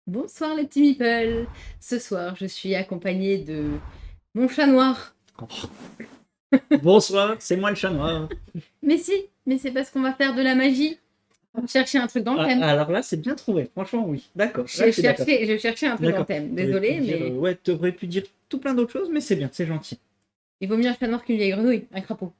Bonsoir les petits meeples. Ce soir, je suis accompagnée de mon chat noir. Bonsoir, c'est moi le chat noir. Mais si, mais c'est parce qu'on va faire de la magie. On cherchait un truc dans le thème. Alors là, c'est bien trouvé, franchement, oui. D'accord. Je cherchais un truc dans le thème. Désolée, mais... ouais, t'aurais pu dire tout plein d'autres choses, mais c'est bien, c'est gentil. Il vaut mieux un chat noir qu'une vieille grenouille, un crapaud.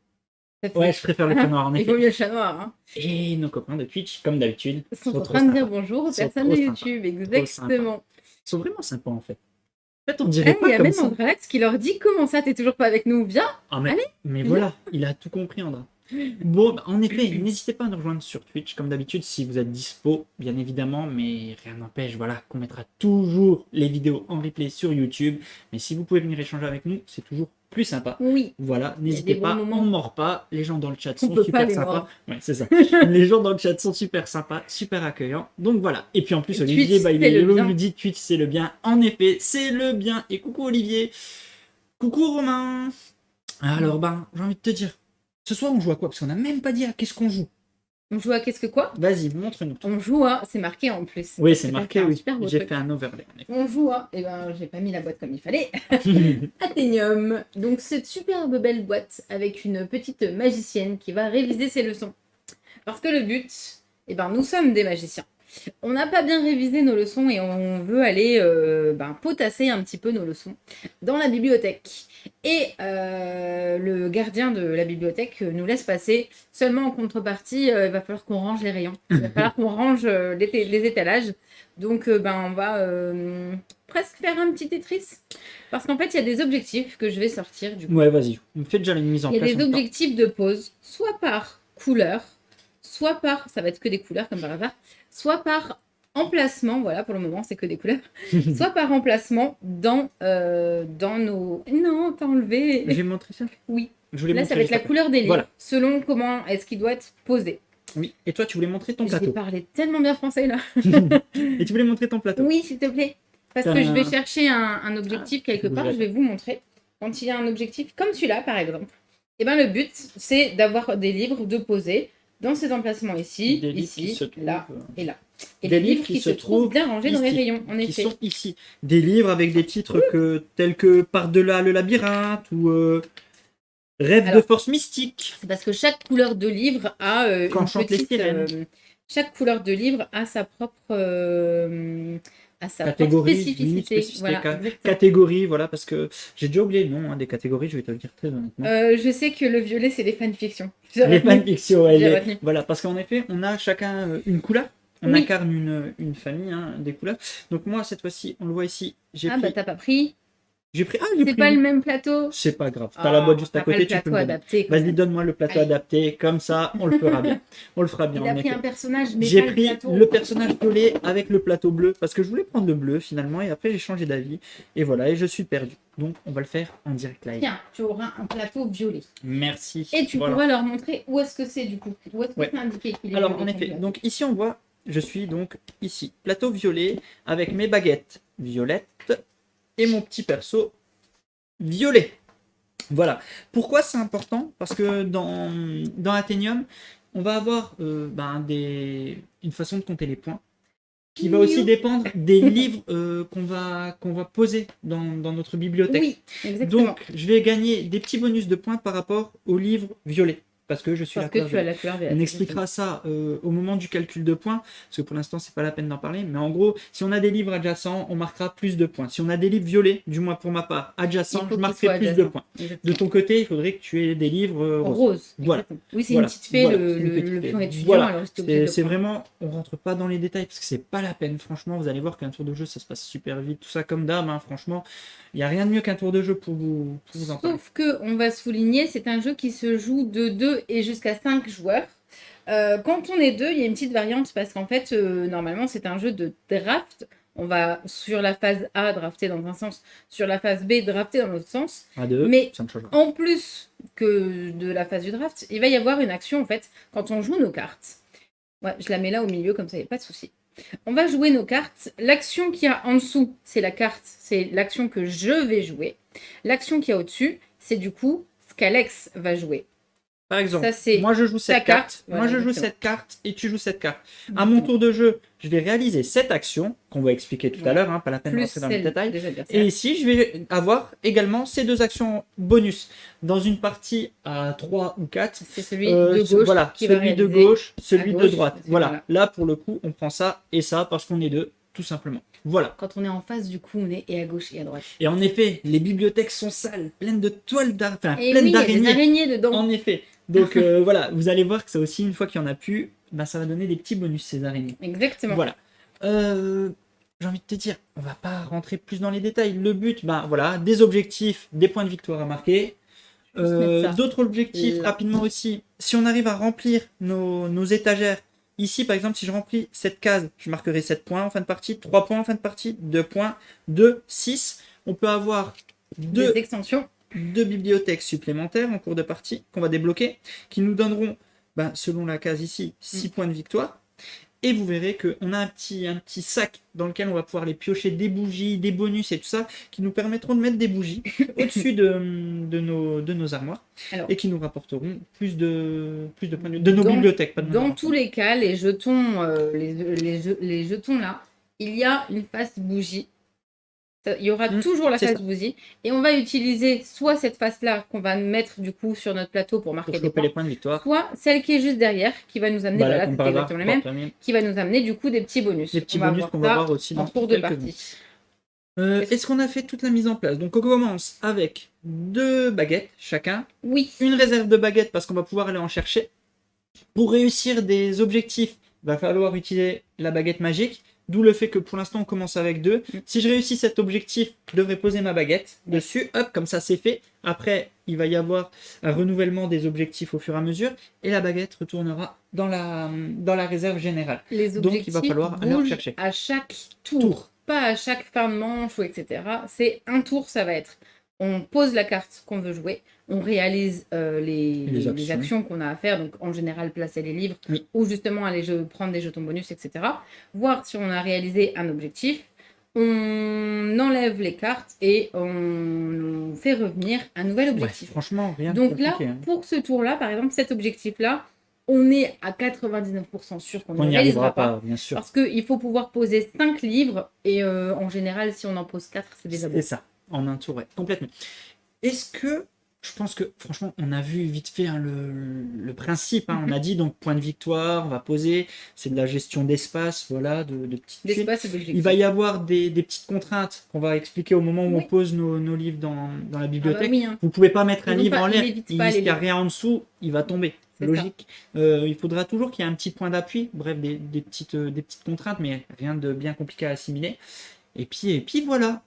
Ouais, je préfère le chat noir, en effet. Il vaut mieux le chat noir. Hein. Et nos copains de Twitch, comme d'habitude, sont en train de dire bonjour aux personnes de YouTube, exactement. Ils sont vraiment sympas, en fait. En fait, on dirait pas il y a comme même ça. Andrax qui leur dit comment ça, t'es toujours pas avec nous, viens. Ah, mais, allez, mais voilà, il a tout compris, Andra. Bon, en effet, n'hésitez pas à nous rejoindre sur Twitch, comme d'habitude, si vous êtes dispo, bien évidemment, mais rien n'empêche, voilà, qu'on mettra toujours les vidéos en replay sur YouTube. Mais si vous pouvez venir échanger avec nous, c'est toujours plus sympa. Oui. Voilà, n'hésitez pas, on ne mord pas, les gens dans le chat sont peut super pas sympas. Ouais, c'est ça. Les gens dans le chat sont super sympas, super accueillants. Donc voilà. Et puis en plus, Olivier, il nous dit Twitch, c'est le bien. En effet, c'est le bien. Et coucou Olivier. Coucou Romain. Alors, j'ai envie de te dire. Ce soir, on joue à quoi? Parce qu'on n'a même pas dit à qu'est-ce qu'on joue. On joue à qu'est-ce que quoi? Vas-y, montre-nous. On joue à... C'est marqué en plus. Oui, c'est marqué, oui. J'ai fait un overlay. On joue à... Eh ben, j'ai pas mis la boîte comme il fallait. Athénium. Donc, cette superbe belle boîte avec une petite magicienne qui va réviser ses leçons. Parce que le but, eh ben, nous sommes des magiciens. On n'a pas bien révisé nos leçons et on veut aller potasser un petit peu nos leçons dans la bibliothèque. Et le gardien de la bibliothèque nous laisse passer. Seulement en contrepartie, il va falloir qu'on range les rayons. Il va falloir qu'on range les étalages. Donc on va presque faire un petit Tetris. Parce qu'en fait, il y a des objectifs que je vais sortir. Du coup. Ouais, vas-y. On fait déjà une mise en place. Il y a des objectifs de pause, soit par couleur, soit par... Ça va être que des couleurs comme par hasard. Soit par emplacement, voilà, pour le moment, c'est que des couleurs. Soit par emplacement dans nos... Non, t'as enlevé. J'ai montré ça? Oui. Je voulais là, ça va être la couleur des livres, voilà. Selon comment est-ce qu'il doit être posé. Oui, et toi, tu voulais montrer ton plateau. J'ai parlé tellement bien français, là. Et tu voulais montrer ton plateau. Oui, s'il te plaît. Parce que je vais chercher un objectif quelque part, je vais vous montrer. Quand il y a un objectif comme celui-là, par exemple, eh ben, le but, c'est d'avoir des livres de poser dans ces emplacements ici, ici, là et là. Et des livres qui se trouvent bien rangés dans les rayons, en effet. Qui sont ici. Des livres avec des titres tels que Par-delà le labyrinthe ou Rêve de force mystique. C'est parce que chaque couleur de livre a une petite... chaque couleur de livre a sa propre... catégorie, spécificité. Voilà, catégorie, voilà, parce que j'ai déjà oublié le nom des catégories, je vais te le dire très honnêtement. Je sais que le violet, c'est les fanfictions. Les fanfictions, voilà, parce qu'en effet, on a chacun une couleur. On incarne une famille, des couleurs. Donc moi, cette fois-ci, on le voit ici. T'as pas pris. J'ai pris. C'est pas le même plateau. C'est pas grave. T'as la boîte juste à côté. Tu peux me adapter. Vas-y, donne-moi le plateau adapté. Comme ça, on le fera bien. On le fera bien. Il a pris un personnage, mais j'ai pris le personnage violet avec le plateau bleu parce que je voulais prendre le bleu finalement et après j'ai changé d'avis et voilà et je suis perdu. Donc on va le faire en direct live. Tiens, tu auras un plateau violet. Merci. Et tu pourras leur montrer où est-ce que c'est du coup. Où est-ce que c'est indiqué qu'il est. Alors en effet, donc ici on voit, je suis donc ici plateau violet avec mes baguettes violettes et mon petit perso violet. Voilà. Pourquoi c'est important? Parce que dans Athénium, on va avoir une façon de compter les points qui va aussi dépendre des livres qu'on va poser dans notre bibliothèque. Oui, exactement. Donc, je vais gagner des petits bonus de points par rapport aux livres violets. Parce que je suis la couleur violet. On expliquera ça au moment du calcul de points, parce que pour l'instant, c'est pas la peine d'en parler. Mais en gros, si on a des livres adjacents, on marquera plus de points. Si on a des livres violets, du moins pour ma part, adjacents, je marquerai plus de points. Exactement. De ton côté, il faudrait que tu aies des livres roses. Voilà. Oui, c'est une petite fée, le pion étudiant. Voilà. C'est vraiment, on rentre pas dans les détails, parce que c'est pas la peine. Franchement, vous allez voir qu'un tour de jeu, ça se passe super vite. Tout ça comme d'hab, franchement. Il n'y a rien de mieux qu'un tour de jeu pour vous en parler. Sauf qu'on va souligner, c'est un jeu qui se joue de 2 et jusqu'à 5 joueurs. Quand on est 2, il y a une petite variante parce qu'en fait, normalement, c'est un jeu de draft. On va sur la phase A drafter dans un sens, sur la phase B drafter dans l'autre sens. Mais en plus que de la phase du draft, il va y avoir une action en fait quand on joue nos cartes. Ouais, je la mets là au milieu comme ça, il n'y a pas de souci. On va jouer nos cartes. L'action qu'il y a en dessous, c'est la carte, c'est l'action que je vais jouer. L'action qu'il y a au-dessus, c'est du coup ce qu'Alex va jouer. Par exemple, Ça, c'est moi je joue ta cette carte, carte. Voilà, moi je joue exactement. cette carte et tu joues cette carte. À mon tour de jeu, je vais réaliser cette action qu'on va expliquer tout à Voilà. l'heure, hein, pas la peine de Plus rentrer dans les celle détails. des Et adversaires. ici, je vais avoir également ces deux actions bonus. Dans une partie à 3 ou 4, C'est celui de gauche voilà, qui va celui de réaliser gauche, celui de gauche, droite. parce que Voilà. voilà. Là pour le coup, on prend ça et ça parce qu'on est deux, tout simplement. Voilà. Quand on est en face, du coup, on est et à gauche et à droite. Et en effet, les bibliothèques sont sales, pleines de toiles d'araignée, enfin, Et pleines oui, il y a des d'araignées. araignées dedans. En effet. Donc voilà, vous allez voir que ça aussi, une fois qu'il n'y en a plus, bah, ça va donner des petits bonus ces araignées. Exactement. Voilà. J'ai envie de te dire, on va pas rentrer plus dans les détails. Le but, bah voilà, des objectifs, des points de victoire à marquer. Juste mettre ça D'autres objectifs là. rapidement aussi. Si on arrive à remplir nos étagères, ici par exemple, si je remplis cette case, je marquerai 7 points en fin de partie, 3 points en fin de partie, 2 points, 2, 6. On peut avoir Des extensions. deux bibliothèques supplémentaires en cours de partie qu'on va débloquer, qui nous donneront, selon la case ici, 6 points de victoire. Et vous verrez qu'on a un petit sac dans lequel on va pouvoir les piocher des bougies, des bonus et tout ça, qui nous permettront de mettre des bougies au-dessus de nos armoires. Alors, et qui nous rapporteront plus de points de nos Dans- bibliothèques. Pas de nos dans armoires. tous les cas, les jetons, les jetons là, il y a une face bougie. Il y aura toujours la c'est face ça. bougie. Et on va utiliser soit cette face-là qu'on va mettre du coup sur notre plateau pour Pour marquer des choper points, les points de victoire. soit celle qui est juste derrière, qui va nous amener, Voilà, voilà, comme c'est par hasard, exactement les mêmes, porte-même. qui va nous amener du coup des petits bonus. Des petits On va bonus qu'on va ça voir aussi en dans cours de quelques partie. minutes. Est-ce qu'on a fait toute la mise en place? Donc on commence avec 2 baguettes chacun, Oui. une réserve de baguettes parce qu'on va pouvoir aller en chercher. Pour réussir des objectifs, il va falloir utiliser la baguette magique, d'où le fait que pour l'instant on commence avec 2. Si je réussis cet objectif, je devrais poser ma baguette dessus, hop, comme ça c'est fait. Après, il va y avoir un renouvellement des objectifs au fur et à mesure, et la baguette retournera dans la réserve générale. Les Donc, objectifs il va falloir aller en bougent chercher. à chaque tour, pas à chaque fin de manche ou etc. C'est un tour, ça va être. On pose la carte qu'on veut jouer, on réalise les actions qu'on a à faire, donc en général placer les livres, Oui. ou justement aller prendre des jetons bonus, etc. Voir si on a réalisé un objectif, on enlève les cartes et on fait revenir un nouvel Ouais, objectif. franchement, rien de Donc là, compliqué. pour ce tour-là, par exemple, cet objectif-là, on est à 99% sûr qu'on On ne n'y réalisera arrivera pas. pas, bien sûr. Parce qu'il faut pouvoir poser 5 livres et en général, si on en pose 4, c'est déjà bon. C'est ça, en un tour, ouais, complètement. Est-ce que, je pense que, franchement, on a vu vite fait hein, le principe. Hein, on a dit donc point de victoire, on va poser, c'est de la gestion d'espace, voilà, de petites tuiles. L'espace et l'objectif. Il va y avoir des petites contraintes qu'on va expliquer au moment où Oui. on pose nos livres dans la bibliothèque. oui, hein. Vous ne pouvez pas mettre un Ils vont livre pas- en il l'air, évite il pas les n'y a livres. rien en dessous, il va tomber. C'est Logique. Il faudra toujours qu'il y ait un petit point d'appui, bref, des petites contraintes, mais rien de bien compliqué à assimiler. Et puis voilà.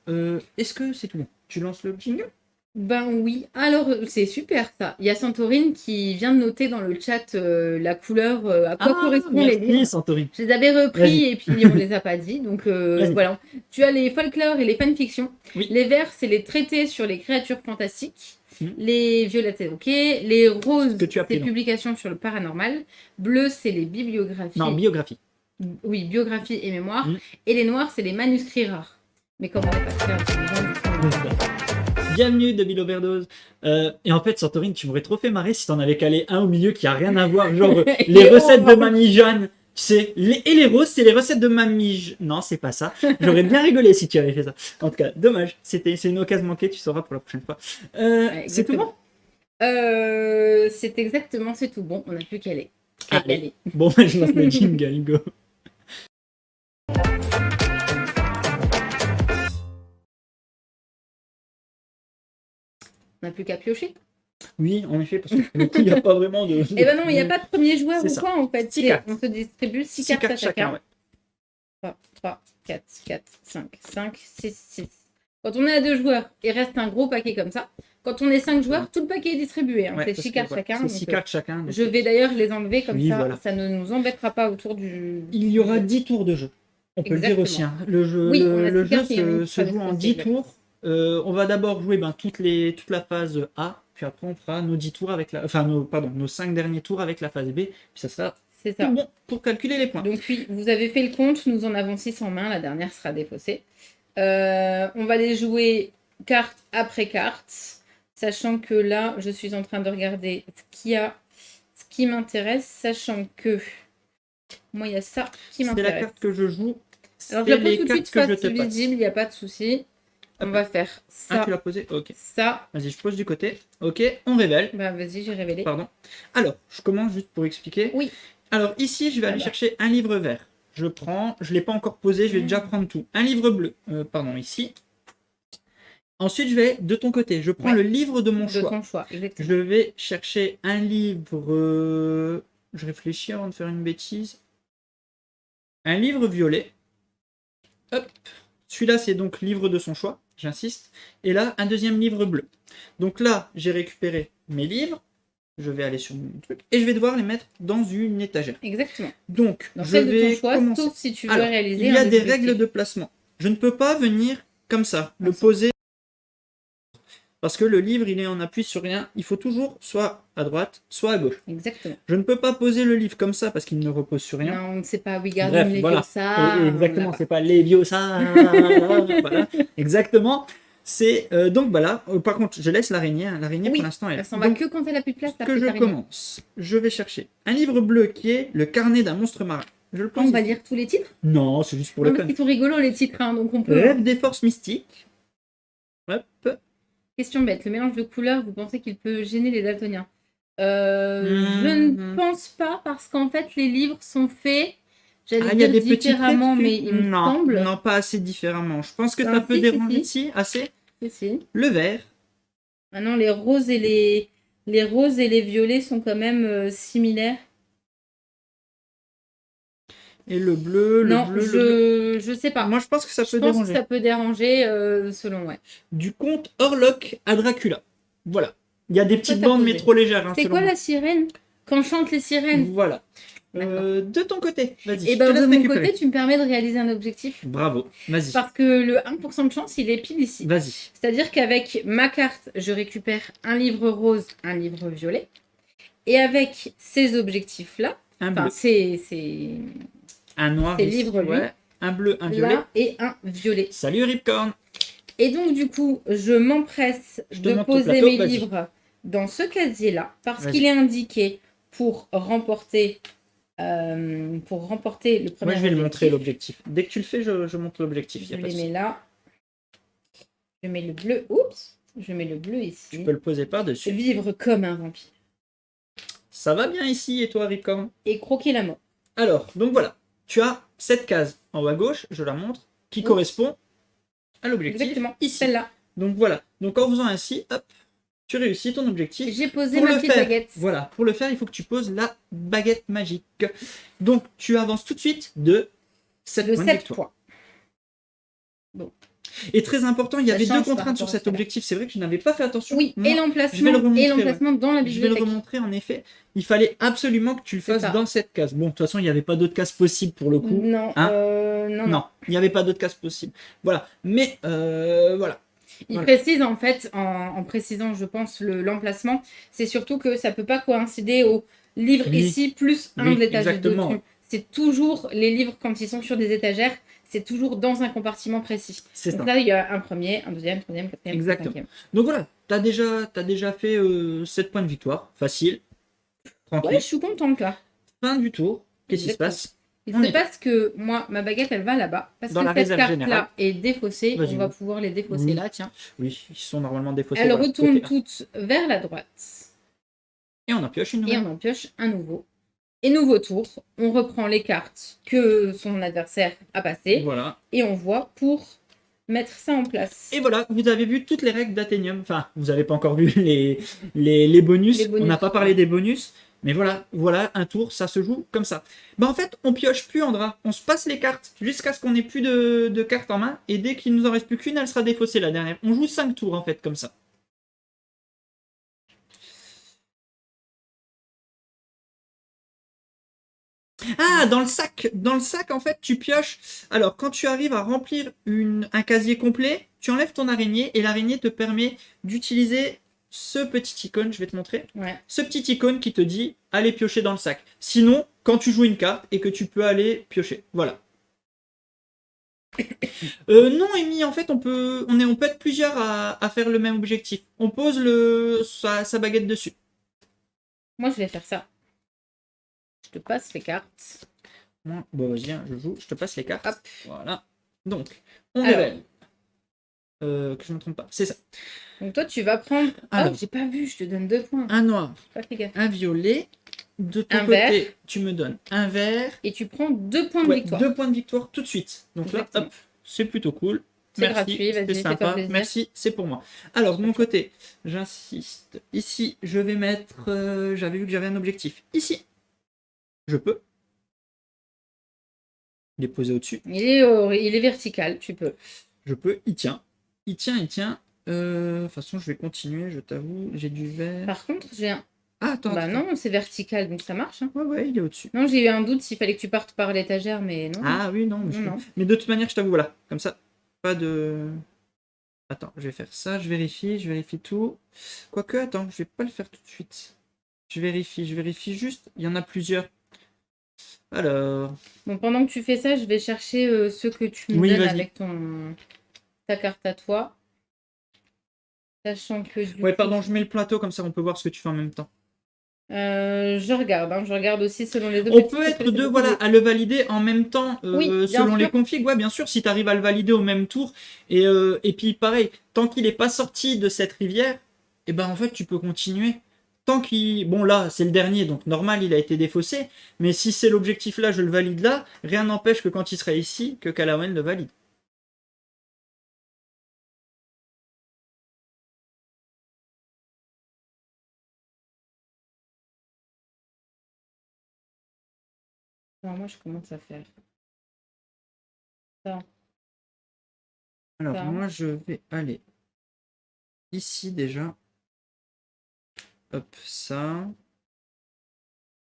Est-ce que c'est tout bon? Tu lances le jingle? Ben oui, alors c'est super ça. Il y a Santorine qui vient de noter dans le chat la couleur, à quoi correspondent les livres. Merci Santorine. Je les avais repris Vas-y. et puis on les a pas dit. Donc Vas-y. voilà. Tu as les folklore et les fanfictions. Oui. Les verts, c'est les traités sur les créatures fantastiques. Mhm. Les violettes, c'est ok. Les roses, Ce que tu as pris, c'est donc. publications sur le paranormal. Bleu, c'est les bibliographies. Non, biographie. Oui, biographie et mémoire. Mhm. Et les noirs, c'est les manuscrits rares. Mais comme on n'est pas très intelligent, du coup, Bienvenue de Bill Overdose. Et en fait, Santorine, tu m'aurais trop fait marrer si t'en avais calé un au milieu qui a rien à voir. Genre les Et recettes oh, de Mamie Jeanne. Tu sais, et les roses, c'est les recettes de Mamie. Non, c'est pas ça. J'aurais bien rigolé si tu avais fait ça. En tout cas, dommage. C'est une occasion manquée, tu sauras pour la prochaine fois. C'est tout bon? c'est exactement, c'est tout bon. On n'a plus qu'à aller. Allez. Bon, je lance le jingle, go. On n'a plus qu'à piocher. Oui, en effet, parce que pour le coup, il n'y a pas vraiment de. Eh ben non, il n'y a pas de premier joueur C'est ou ça. quoi en fait. 6 C'est- cartes. On se distribue 6 6 cartes à chacun. ouais. 3, 4, 5, 6, 6. Quand on est à 2 joueurs, il reste un gros paquet comme ça. Quand on est 5 joueurs, tout le paquet est distribué. Hein. Ouais, c'est parce 6 que, cartes voilà, chacun. C'est donc, 6 cartes chacun. donc je vais d'ailleurs les enlever comme Oui, ça. voilà. Ça ne nous embêtera pas autour du. Il y aura 10 tours de jeu. On peut le dire aussi. Hein. Le jeu, Oui, on a le six jeu cartes, il y en a une se qui joue en passe 10 aussi, tours. On va d'abord jouer toute la phase A, puis après on fera nos 10 tours avec la. Enfin, nos 5 derniers tours avec la phase B, puis ça sera C'est ça. tout bon pour calculer les points. Donc oui, vous avez fait le compte, nous en avons 6 en main, la dernière sera défaussée. On va les jouer carte après carte, sachant que là, je suis en train de regarder ce qui m'intéresse, sachant que moi, il y a ça qui C'est la m'intéresse. carte que je joue. Alors, je C'est la pose les tout de cartes suite que je face te passe. visible, il n'y a pas de souci. On Hop. va faire Ah, ça, tu l'as posé? Ok. ça. Vas-y, je pose du côté. Ok, on révèle. Bah, vas-y, j'ai révélé. Pardon. Alors, je commence juste pour expliquer. Oui. Alors, ici, je vais aller bah. chercher un livre vert. Je prends, je ne l'ai pas encore posé, je vais déjà prendre tout. Un livre bleu, pardon, ici. Ensuite, je vais de ton côté. Je prends Ouais. le livre de mon De choix. ton choix, exactement. Je vais chercher un livre. Je réfléchis avant de faire une bêtise. Un livre violet. Hop. Celui-là, c'est donc livre de son choix. J'insiste. Et là, un deuxième livre bleu. Donc là, j'ai récupéré mes livres. Je vais aller sur mon truc. Et je vais devoir les mettre dans une étagère. Exactement. Donc, Dans je celle de vais ton choix, commencer. sauf si tu veux Alors, réaliser il y a un des objectifs. règles de placement. Je ne peux pas venir comme ça, le Comme ça. poser. Parce que le livre, il est en appui sur rien. Il faut toujours soit à droite, soit à gauche. Exactement. Je ne peux pas poser le livre comme ça parce qu'il ne repose sur rien. Non, c'est pas Wingardium Bref, Leviosa. voilà. Exactement, on l'a c'est pas Leviosa. Voilà, exactement. C'est donc voilà. Par contre, je laisse l'araignée. Hein. L'araignée Oui, pour l'instant elle. pas. Elle s'en va Donc, que quand elle a plus de place. ce que je commence, je vais chercher un livre bleu qui est le carnet d'un monstre marin. Je le pose. On va lire tous les titres. Non, c'est juste pour Non, le parce fun. qu'ils sont rigolos les titres, hein, donc on peut. Rêve des forces mystiques. Hop. Question bête. Le mélange de couleurs, vous pensez qu'il peut gêner les daltoniens? Je ne pense pas parce qu'en fait les livres sont faits. J'allais il y a dire des petits différemment, traits mais dessus. il me Non, semble. non, pas assez différemment. Je pense que Ah, ça peut si, déranger si. si, assez. Si. Le vert. Ah non, les roses et les violets sont quand même similaires. Et le bleu, le Non, bleu, le bleu. je sais pas. Moi, je pense que ça Je peut pense déranger. que ça peut déranger selon, ouais. Du conte Orlok à Dracula. Voilà. Il y a des petites t'as bandes, posé. mais trop légères. Hein, C'est selon quoi moi. la sirène? Quand chantent les sirènes? Voilà. D'accord. De ton côté, vas-y. Et je ben te de laisse mon récupérer. côté, tu me permets de réaliser un objectif. Bravo. Vas-y. Parce que le 1% de chance, il est pile ici. Vas-y. C'est-à-dire qu'avec ma carte, je récupère un livre rose, un livre violet. Et avec ces objectifs-là, Un enfin, bleu. c'est Un noir. ces ici, livres, lui. ouais. Un bleu, un violet. là et un violet. Salut Ripcorn. Et donc, du coup, je m'empresse Je te de montre le poser plateau, mes vas-y. livres dans ce casier-là, parce Vas-y. qu'il est indiqué pour remporter le premier Moi, je vais le montrer objectif. l'objectif. Dès que tu le fais, je montre l'objectif. Je les mets là. Je mets le bleu. Oups. Je mets le bleu ici. Tu peux le poser par-dessus. Vivre comme un vampire. Ça va bien ici, et toi, Ripcorn? Et croquer la mort. Alors, donc voilà. Tu as cette case en haut à gauche, je la montre, qui Oui. correspond à l'objectif Exactement. ici. Celle-là. Donc voilà. Donc en faisant ainsi, hop, tu réussis ton objectif. J'ai posé Pour ma le petite faire, baguette. voilà, pour le faire, il faut que tu poses la baguette magique. Donc tu avances tout de suite de 7 De points de 7 victoire. points. Et très important, il y Ça avait change deux par contraintes sur rapport à cet celle-là. objectif. C'est vrai que je n'avais pas fait attention. Oui, Moi, et je vais le l'emplacement remontrer, dans la je vais le bibliothèque. remontrer en effet. Il fallait absolument que tu le C'est fasses ça. dans cette case. Bon, de toute façon, il n'y avait pas d'autres cases possibles pour le coup. Non, Hein non. Non, il n'y avait pas d'autres cases possibles. Voilà. Mais voilà. Il Voilà. précise en fait, en précisant, je pense, l'emplacement, c'est surtout que ça peut pas coïncider au livre Oui. ici plus un Oui, de l'étagère exactement. dessus. C'est toujours les livres quand ils sont sur des étagères, c'est toujours dans un compartiment précis. C'est ça. Donc là, il y a un premier, un deuxième, troisième, quatrième, Exactement. cinquième. Donc voilà, t'as déjà fait 7 points de victoire. Facile. Tranquille. Ouais, je suis contente là. Fin du tour. Qu'est-ce qui se Exactement. passe? Il On se est passe que moi, ma baguette, elle va là-bas. Parce Dans que la cette réserve carte-là générale. est défaussée. Vas-y, On va oui. pouvoir les défausser Oui. là, tiens. Oui, ils sont normalement défaussés. Elle voilà, retourne côté A. toutes vers la droite. Et on en pioche une Et nouvelle. on en pioche un nouveau. Et nouveau tour, on reprend les cartes que son adversaire a passées Voilà. et on voit pour mettre ça en place. Et voilà, vous avez vu toutes les règles d'Athénium. Enfin, vous n'avez pas encore vu les bonus. Les bonus, On n'a pas parlé ouais. des bonus. Mais voilà, un tour, ça se joue comme ça. Bah en fait, on pioche plus Andra. On se passe les cartes jusqu'à ce qu'on n'ait plus de cartes en main. Et dès qu'il nous en reste plus qu'une, elle sera défaussée la dernière. On joue 5 tours en fait, comme ça. Ah, dans le sac, en fait, tu pioches. Alors, quand tu arrives à remplir un casier complet, tu enlèves ton araignée et l'araignée te permet d'utiliser ce petit icône, je vais te montrer. Ouais. Ce petit icône qui te dit aller piocher dans le sac. Sinon, quand tu joues une carte et que tu peux aller piocher. Voilà. Non, Amy, en fait, on peut être plusieurs à faire le même objectif. On pose sa baguette dessus. Moi, je vais faire ça. Je te passe les cartes. Bon, vas-y, hein, je joue. Je te passe les cartes. Hop. Voilà. Donc, on Alors. révèle. Que je ne me trompe pas. C'est ça. Donc toi, tu vas prendre... Alors. Oh, j'ai pas vu, je te donne 2 points. Un noir, Pas fait gaffe. un violet. De ton Un côté, vert. tu me donnes un vert. Et tu prends 2 points de Ouais, victoire. 2 points de victoire tout de suite. Donc Exactement. là, hop, c'est plutôt cool. C'est Merci, gratuit, vas-y, c'est fais-toi sympa. plaisir. Merci, c'est pour moi. Alors, de mon côté, j'insiste. Ici, je vais mettre... j'avais vu que j'avais un objectif. Ici, je peux. Les poser au-dessus. Il est vertical, tu peux. Je peux. Il tient. Il tient, il tient. De toute façon, je vais continuer, je t'avoue. J'ai du vert. Par contre, j'ai un... Ah, attends. Bah attends. non, c'est vertical, donc ça marche. Hein. Ouais, ouais, il est au-dessus. Non, j'ai eu un doute s'il fallait que tu partes par l'étagère, mais non. Ah oui, non. Mais, Non. mais de toute manière, je t'avoue, voilà. Comme ça, pas de... Attends, je vais faire ça, je vérifie tout. Quoique, attends, je vais pas le faire tout de suite. Je vérifie juste. Il y en a plusieurs. Alors... Bon, pendant que tu fais ça, je vais chercher ceux que tu me Oui, donnes vas-y. avec ta carte à toi. Sachant que du Ouais, coup, pardon, je mets le plateau, comme ça on peut voir ce que tu fais en même temps. je regarde aussi selon les On objectifs. peut parce être que c'est deux, beaucoup voilà, de- à le valider en même temps, Oui, bien selon les sûr. configs. Ouais, bien sûr, si tu arrives à le valider au même tour. Et puis, pareil, tant qu'il n'est pas sorti de cette rivière, et ben en fait, tu peux continuer. Tant qu'il... Bon, là, c'est le dernier, donc normal, il a été défaussé. Mais si c'est l'objectif là, je le valide là, rien n'empêche que quand il sera ici, que Calawen le valide. Alors moi, je commence à faire ça. Alors, Ça. moi, je vais aller ici déjà. Hop, ça.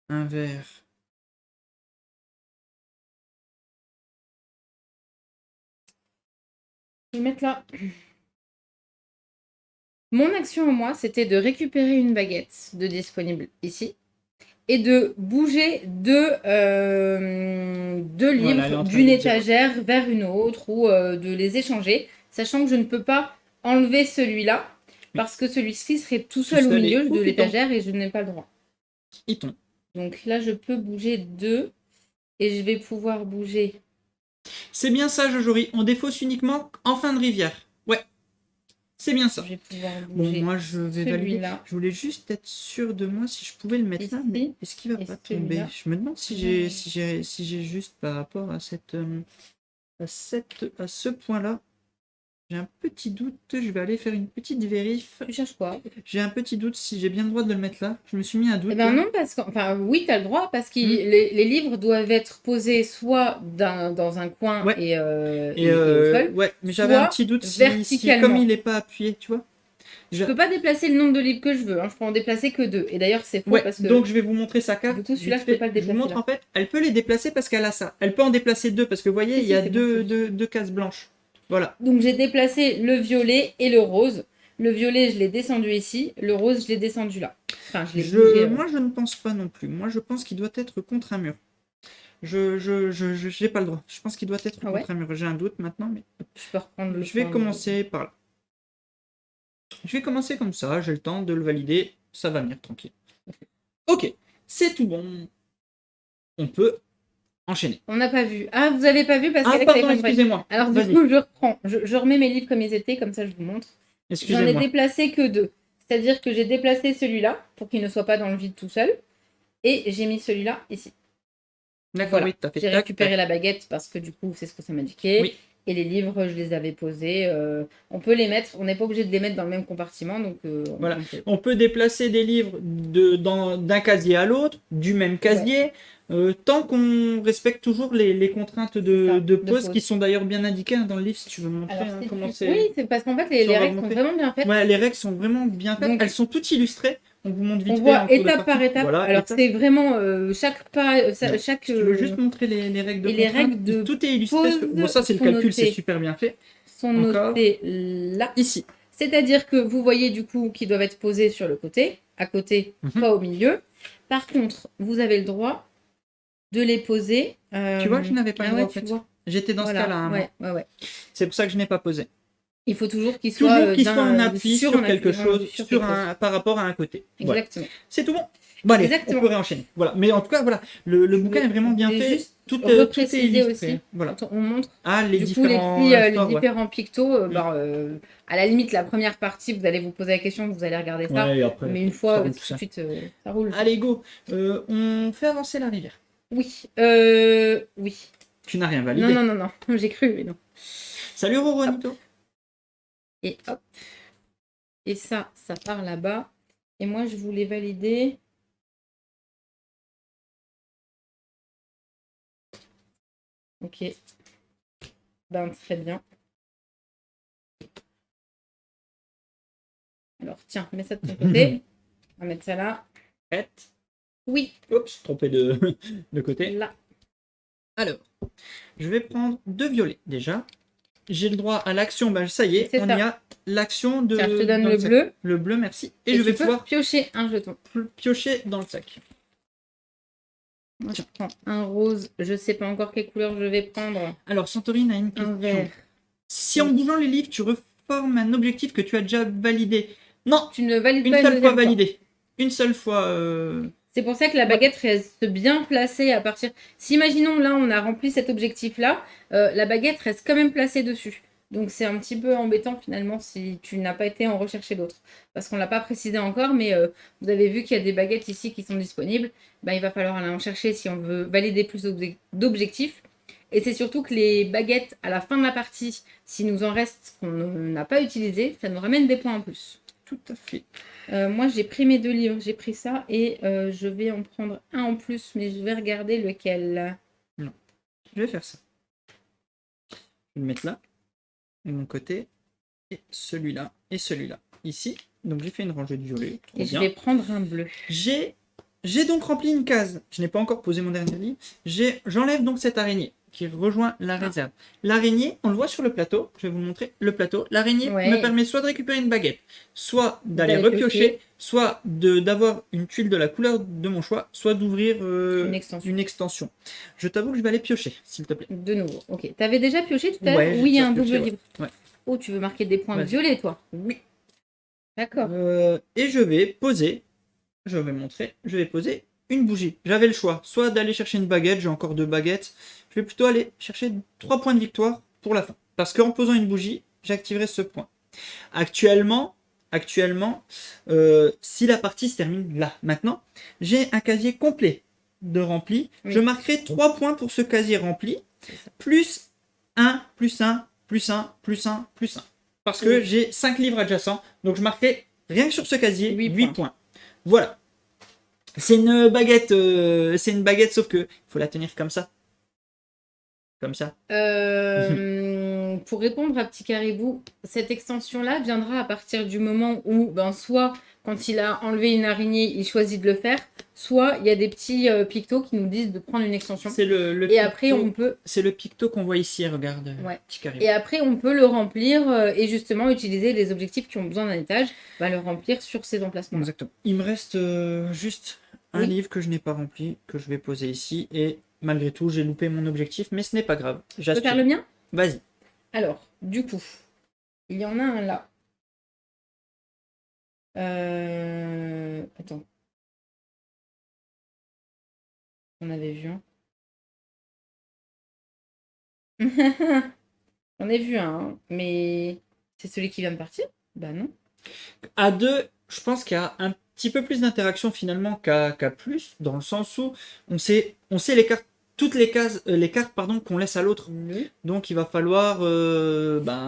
Un vert. Je vais mettre là. Mon action à moi, c'était de récupérer une baguette de disponible ici et de bouger deux livres Voilà, elle est en train d'une de dire. étagère vers une autre ou de les échanger, sachant que je ne peux pas enlever celui-là parce que celui-ci serait tout seul au seul et milieu ouf, de il tombe. l'étagère et je n'ai pas le droit. Il tombe. Donc là, je peux bouger deux et je vais pouvoir bouger. C'est bien ça, Jojori. On défausse uniquement en fin de rivière. Ouais. C'est bien ça. Je vais pouvoir Bon, bouger moi, je vais valider. celui-là. Je voulais juste être sûr de moi si je pouvais le mettre là. Ici. Mais est-ce qu'il va Et pas tomber? celui-là. Je me demande si j'ai juste par rapport à à ce point-là. J'ai un petit doute. Je vais aller faire une petite vérif. Tu cherches quoi? J'ai un petit doute si j'ai bien le droit de le mettre là. Je me suis mis un doute. Eh ben là. non, parce que, enfin, oui, tu as le droit, parce que les livres doivent être posés soit dans un coin Ouais. et au sol. Ouais, mais j'avais un soit petit doute si verticalement. comme il n'est pas appuyé, tu vois. Je peux pas déplacer le nombre de livres que je veux, hein. Je peux en déplacer que 2. Et d'ailleurs, c'est faux Ouais, parce que donc je vais vous montrer sa carte. du coup, celui-là, vite je peux fait. pas le Je vous déplacer, montre là. en fait, elle peut les déplacer parce qu'elle a ça. Elle peut en déplacer deux parce que vous voyez, Si, il y a c'est deux, bon, deux cases blanches. Voilà. Donc j'ai déplacé le violet et le rose. Le violet, je l'ai descendu ici. Le rose, je l'ai descendu là. Enfin, je l'ai bougé. Moi, je ne pense pas non plus. Moi, je pense qu'il doit être contre un mur. J'ai pas le droit. Je pense qu'il doit être Ah ouais contre un mur. J'ai un doute maintenant, mais Je peux reprendre le je vais point. commencer par là. Je vais commencer comme ça. J'ai le temps de le valider. Ça va venir tranquille. Ok, c'est tout bon. On peut enchaîner. On n'a pas vu. Ah, vous avez pas vu parce Ah, qu'Alex pardon, avait pas de vrai. excusez-moi. Alors du Vas-y. coup, je reprends. Je remets mes livres comme ils étaient, comme ça je vous montre. J'en ai Excusez-moi. déplacé que 2. C'est-à-dire que j'ai déplacé celui-là pour qu'il ne soit pas dans le vide tout seul. Et j'ai mis celui-là ici. D'accord, Voilà. oui, t'as fait J'ai tac, récupéré tac. la baguette parce que du coup, c'est ce que ça m'indiquait. Oui. Et les livres, je les avais posés. On peut les mettre, on n'est pas obligé de les mettre dans le même compartiment. Donc, Voilà. on peut. On peut déplacer des livres d'un casier à l'autre, du même casier, tant qu'on respecte toujours les contraintes C'est ça, de de pose pose. qui sont d'ailleurs bien indiquées hein, dans le livre si tu veux montrer Alors, hein, si comment tu- c'est. Oui, c'est parce qu'en fait, les Ça, on va règles sont montrer. vraiment bien faites. Ouais, les règles sont vraiment bien faites. Donc, elles sont toutes illustrées. On vous montre vite On fait en voit cours de étape partie. par étape. Voilà, Alors, étape. c'est vraiment chaque pas, Ouais. chaque. Si tu veux juste montrer les règles de et les contrainte, règles de tout est illustré. pause Bon, ça c'est le sont calcul, c'est notées. super bien fait. sont Encore. notés là. Ici. C'est-à-dire que vous voyez du coup qu'ils doivent être posés sur le côté, à côté, pas au milieu. Par contre, vous avez le droit de les poser. Tu vois, je n'avais pas le ah droit, ouais, en fait. tu vois. J'étais dans ce Voilà, cas-là. Hein, moi. ouais. C'est pour ça que je n'ai pas posé. Il faut toujours qu'il soit, Toujours qu'il soit en appui sur un quelque appui, chose, sur sur quelque chose. par rapport à un côté. Voilà. Exactement. C'est tout bon. Bon, allez, Exactement. on peut réenchaîner. Voilà. Mais en tout cas, voilà, le bouquin est vraiment bien fait. Juste Tout est repréciser illustré. aussi. Voilà. Quand on montre Les du coup les différents, différents pictos. À la limite, la première partie, vous allez vous poser la question, vous allez regarder ça. Ouais, et après, mais une fois, ça roule tout de suite, ça roule. Allez, go. On fait avancer la rivière. Oui. Oui. Tu n'as rien validé. Non. J'ai cru, mais non. Salut Roronito. Et hop. Et ça part là-bas. Et moi, je voulais valider. Ok. Ben, très bien. Alors, tiens, mets ça de ton côté. On va mettre ça là. Prête. Oui. Oups, trompé de côté. Là. Alors, je vais prendre 2 violets déjà. J'ai le droit à l'action, ça y est, on y a l'action de... Tiens, je te donne le sac. bleu. Le bleu, merci. Et je vais pouvoir piocher un jeton. Piocher dans le sac. Moi, je prends un rose. Je sais pas encore quelle couleur je vais prendre. Alors, Santorine a une Un question. vert. Si en bougeant les livres, tu reformes un objectif que tu as déjà validé. Non, Tu ne valides une pas seule fois fois. validé. Une seule fois... C'est pour ça que la baguette reste bien placée à partir... Si imaginons là, on a rempli cet objectif-là, la baguette reste quand même placée dessus. Donc c'est un petit peu embêtant finalement si tu n'as pas été en rechercher d'autres. Parce qu'on ne l'a pas précisé encore, mais vous avez vu qu'il y a des baguettes ici qui sont disponibles. Il va falloir aller en chercher si on veut valider plus d'objectifs. Et c'est surtout que les baguettes, à la fin de la partie, s'il nous en reste qu'on n'a pas utilisé, ça nous ramène des points en plus. Tout à fait. Moi, j'ai pris mes 2 livres, j'ai pris ça et je vais en prendre un en plus, mais je vais regarder lequel. Non, je vais faire ça. Je vais le mettre là, de mon côté, et celui-là, ici. Donc j'ai fait une rangée de violet. Et je vais prendre un bleu. J'ai donc rempli une case. Je n'ai pas encore posé mon dernier livre. J'enlève donc cette araignée qui rejoint la réserve. L'araignée, on le voit sur le plateau. Je vais vous montrer le plateau. L'araignée me permet soit de récupérer une baguette, soit d'aller repiocher, soit d'avoir une tuile de la couleur de mon choix, soit d'ouvrir une extension. Je t'avoue que je vais aller piocher, s'il te plaît. De nouveau. Ok. T'avais déjà pioché tout à l'heure? Oui, il y a un double livre. Ouais. Oh, tu veux marquer des points violets, toi? Oui. D'accord. Et je vais poser, je vais montrer, je vais poser une bougie. J'avais le choix, soit d'aller chercher une baguette, j'ai encore 2 baguettes. Je vais plutôt aller chercher 3 points de victoire pour la fin. Parce qu'en posant une bougie, j'activerai ce point. Actuellement, si la partie se termine là, maintenant, j'ai un casier complet de rempli. Oui. Je marquerai 3 points pour ce casier rempli, plus 1, plus 1, plus 1, plus 1, plus 1. Parce que j'ai 5 livres adjacents, donc je marquerai rien que sur ce casier 8 points. Voilà. C'est une baguette, sauf que faut la tenir comme ça. Comme ça. Pour répondre à Petit Caribou, cette extension-là viendra à partir du moment où, soit quand il a enlevé une araignée, il choisit de le faire, soit il y a des petits pictos qui nous disent de prendre une extension. C'est le et picto, après, on peut... C'est le picto qu'on voit ici, regarde. Petit Caribou. Et après, on peut le remplir et justement utiliser les objectifs qui ont besoin d'un étage, le remplir sur ces emplacements. Exactement. Il me reste juste un livre que je n'ai pas rempli, que je vais poser ici, et malgré tout, j'ai loupé mon objectif, mais ce n'est pas grave. Je peux faire le mien? Vas-y. Alors, du coup, il y en a un là. Attends. On avait vu un. On a vu un, mais c'est celui qui vient de partir? Bah non. À 2, je pense qu'il y a un petit peu plus d'interaction finalement qu'à plus, dans le sens où on sait les cartes, toutes les cartes qu'on laisse à l'autre. Donc il va falloir savoir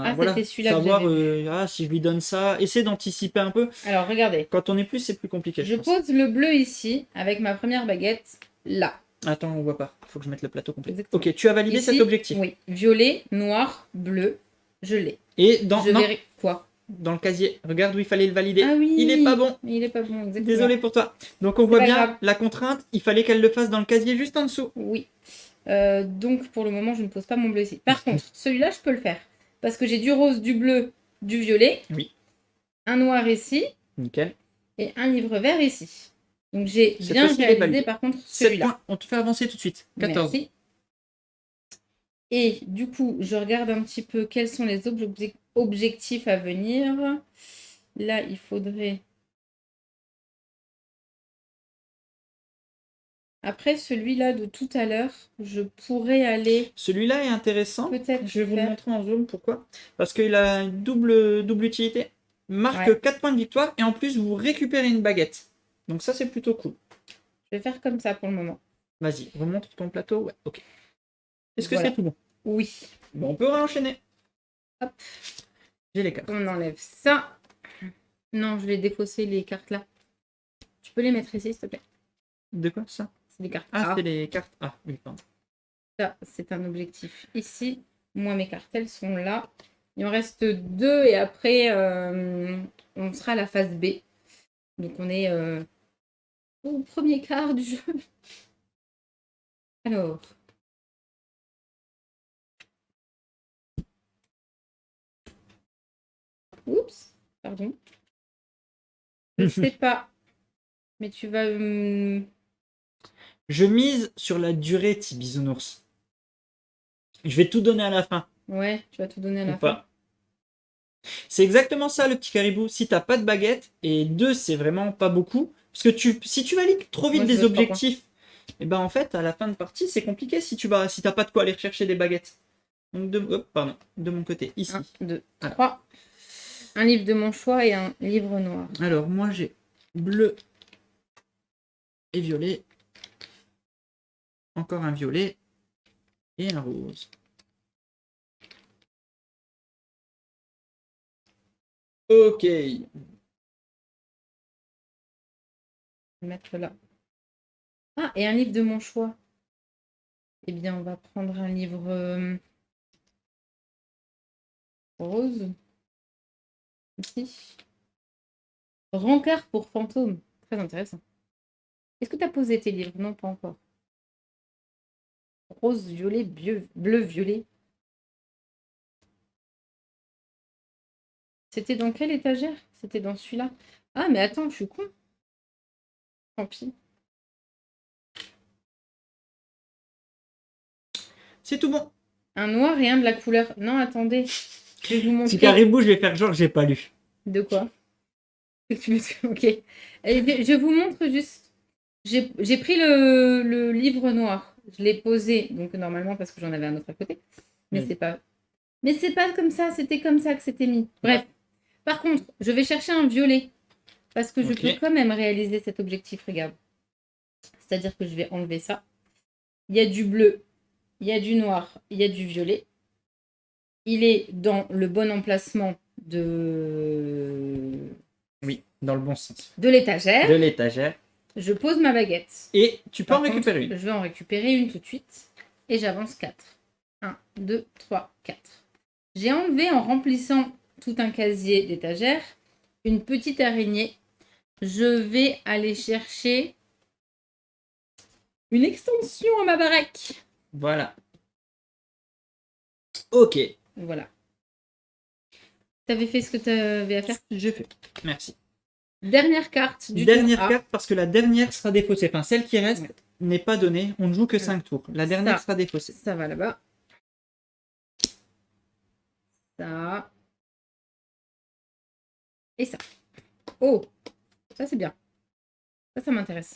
si je lui donne ça, essayer d'anticiper un peu. Alors regardez. Quand on est plus, c'est plus compliqué. Je pose le bleu ici avec ma première baguette là. Attends, on voit pas. Il faut que je mette le plateau complet. Exactement. Ok, tu as validé ici, cet objectif. Oui. Violet, noir, bleu, je l'ai. Et quoi? Dans le casier, regarde où il fallait le valider. Ah oui, il est pas bon. Il est pas bon, exactement. Désolé pour toi. Donc on voit bien grave. La contrainte, il fallait qu'elle le fasse dans le casier juste en dessous. Oui. Donc pour le moment, je ne pose pas mon bleu ici. Par contre, celui-là, je peux le faire. Parce que j'ai du rose, du bleu, du violet. Oui. un noir ici Nickel. et un livre vert ici. Donc j'ai Cette bien fois-ci, il est réalisé validé. par contre 7 celui-là. points, on te fait avancer tout de suite. 14. Merci. Et du coup, je regarde un petit peu quels sont les objectifs à venir. Là, il faudrait... Après celui-là de tout à l'heure, je pourrais aller... Celui-là est intéressant. Peut-être Je vais vous le faire- montrer en zoom. Pourquoi? Parce qu'il a une double utilité. Marque Ouais. 4 points de victoire et en plus, vous récupérez une baguette. Donc ça, c'est plutôt cool. Je vais faire comme ça pour le moment. Vas-y, remonte ton plateau. Ouais, ok. Est-ce que Voilà. c'est tout bon? Oui. Bon, on peut enchaîner. Hop. J'ai les cartes. On enlève ça. Non, je vais défausser les cartes là. Tu peux les mettre ici, s'il te plaît. De quoi ça? C'est des cartes Ah, A. c'est les cartes. Ah, oui, pardon. Ça, c'est un objectif ici. Moi, mes cartes, elles sont là. Il en reste 2 et après, on sera à la phase B. Donc, on est au premier quart du jeu. Alors. Oups, pardon. Je sais pas. Mais tu vas... Je mise sur la durée, petit bisounours. Je vais tout donner à la fin. Ouais, tu vas tout donner à Ou la pas. fin. C'est exactement ça, le petit caribou. Si t'as pas de baguette, et 2, c'est vraiment pas beaucoup. Parce que si tu valides trop vite Moi, je des veux 3 points. objectifs, et ben en fait, à la fin de partie, c'est compliqué si t'as pas de quoi aller rechercher des baguettes. Donc, de mon côté, ici. 1, 2, Voilà. 3. Un livre de mon choix et un livre noir. Alors, moi, j'ai bleu et violet. Encore un violet et un rose. Ok. Je vais mettre là. Ah, et un livre de mon choix. Eh bien, on va prendre un livre rose. Ici. Rencard pour fantôme. Très intéressant. Est-ce que tu as posé tes livres? Non, pas encore. Rose, violet, bleu, violet. C'était dans quelle étagère? C'était dans celui-là. Ah, mais attends, je suis con. Tant pis. C'est tout bon. Un noir et un de la couleur. Non, attendez. Je vais vous montrer. Petit caribou, je vais faire genre que j'ai pas lu. De quoi? Ok. Je vous montre juste. J'ai pris le livre noir. Je l'ai posé, donc normalement parce que j'en avais un autre à côté. Mais c'est pas. Mais c'est pas comme ça. C'était comme ça que c'était mis. Bref. Par contre, je vais chercher un violet parce que je peux quand même réaliser cet objectif. Regarde. C'est-à-dire que je vais enlever ça. Il y a du bleu, il y a du noir, il y a du violet. Il est dans le bon emplacement de... Oui, dans le bon sens. de l'étagère. De l'étagère. Je pose ma baguette. Et tu peux Par en récupérer contre, une. Je vais en récupérer une tout de suite. Et j'avance 4. 1, 2, 3, 4. J'ai enlevé en remplissant tout un casier d'étagère une petite araignée. Je vais aller chercher une extension à ma baraque. Voilà. Ok. Voilà. T'avais fait ce que t'avais à faire? J'ai fait. Merci. Dernière carte du Dernière tour A. carte parce que la dernière sera défaussée. Enfin, celle qui reste n'est pas donnée. On ne joue que 5 tours. La dernière sera défaussée. Ça va là-bas. Ça. Et ça. Oh, ça c'est bien. Ça m'intéresse.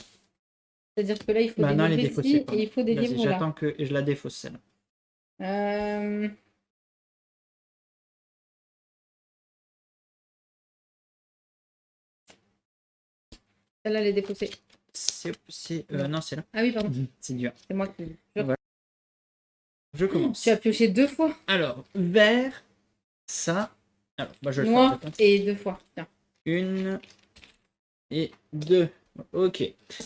C'est-à-dire que là, il faut des non, elle est livres défaussée. ici et il faut des livres là. J'attends que je la défausse celle-là. Celle-là, elle est défaussée. Non, c'est là. Ah oui, pardon. C'est dur. C'est moi qui... Ouais. Je commence. Tu as pioché 2 fois. Alors, vert, ça. Alors, je vais Noir le faire. et 2 fois. Tiens. 1 et 2. Ok.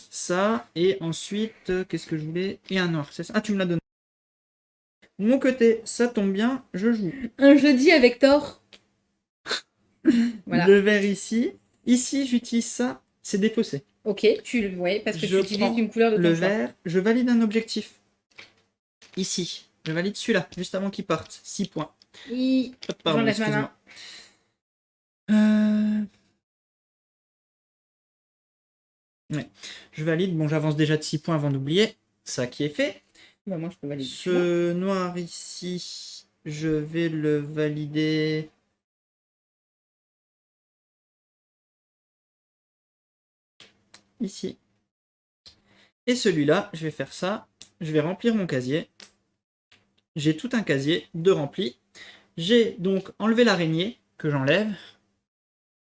Ça, et ensuite, qu'est-ce que je voulais? Et un noir, c'est ça? Ah, tu me l'as donné. De mon côté, ça tombe bien, je joue. Un jeudi avec Thor. Voilà. Le vert ici. Ici, j'utilise ça, c'est défaussé. Ok, ouais, parce que tu utilises prends une couleur de ton le choix. vert, je valide un objectif. Ici. Je valide celui-là, juste avant qu'il parte. 6 points. Hop, pardon, J'enlève ma main. Euh, Ouais. Je valide. Bon, j'avance déjà de 6 points avant d'oublier. Ça qui est fait. Bah, moi, je peux valider. Ce noir ici, je vais le valider. Ici. Et celui-là, je vais faire ça. Je vais remplir mon casier. J'ai tout un casier de rempli. J'ai donc enlevé l'araignée que j'enlève.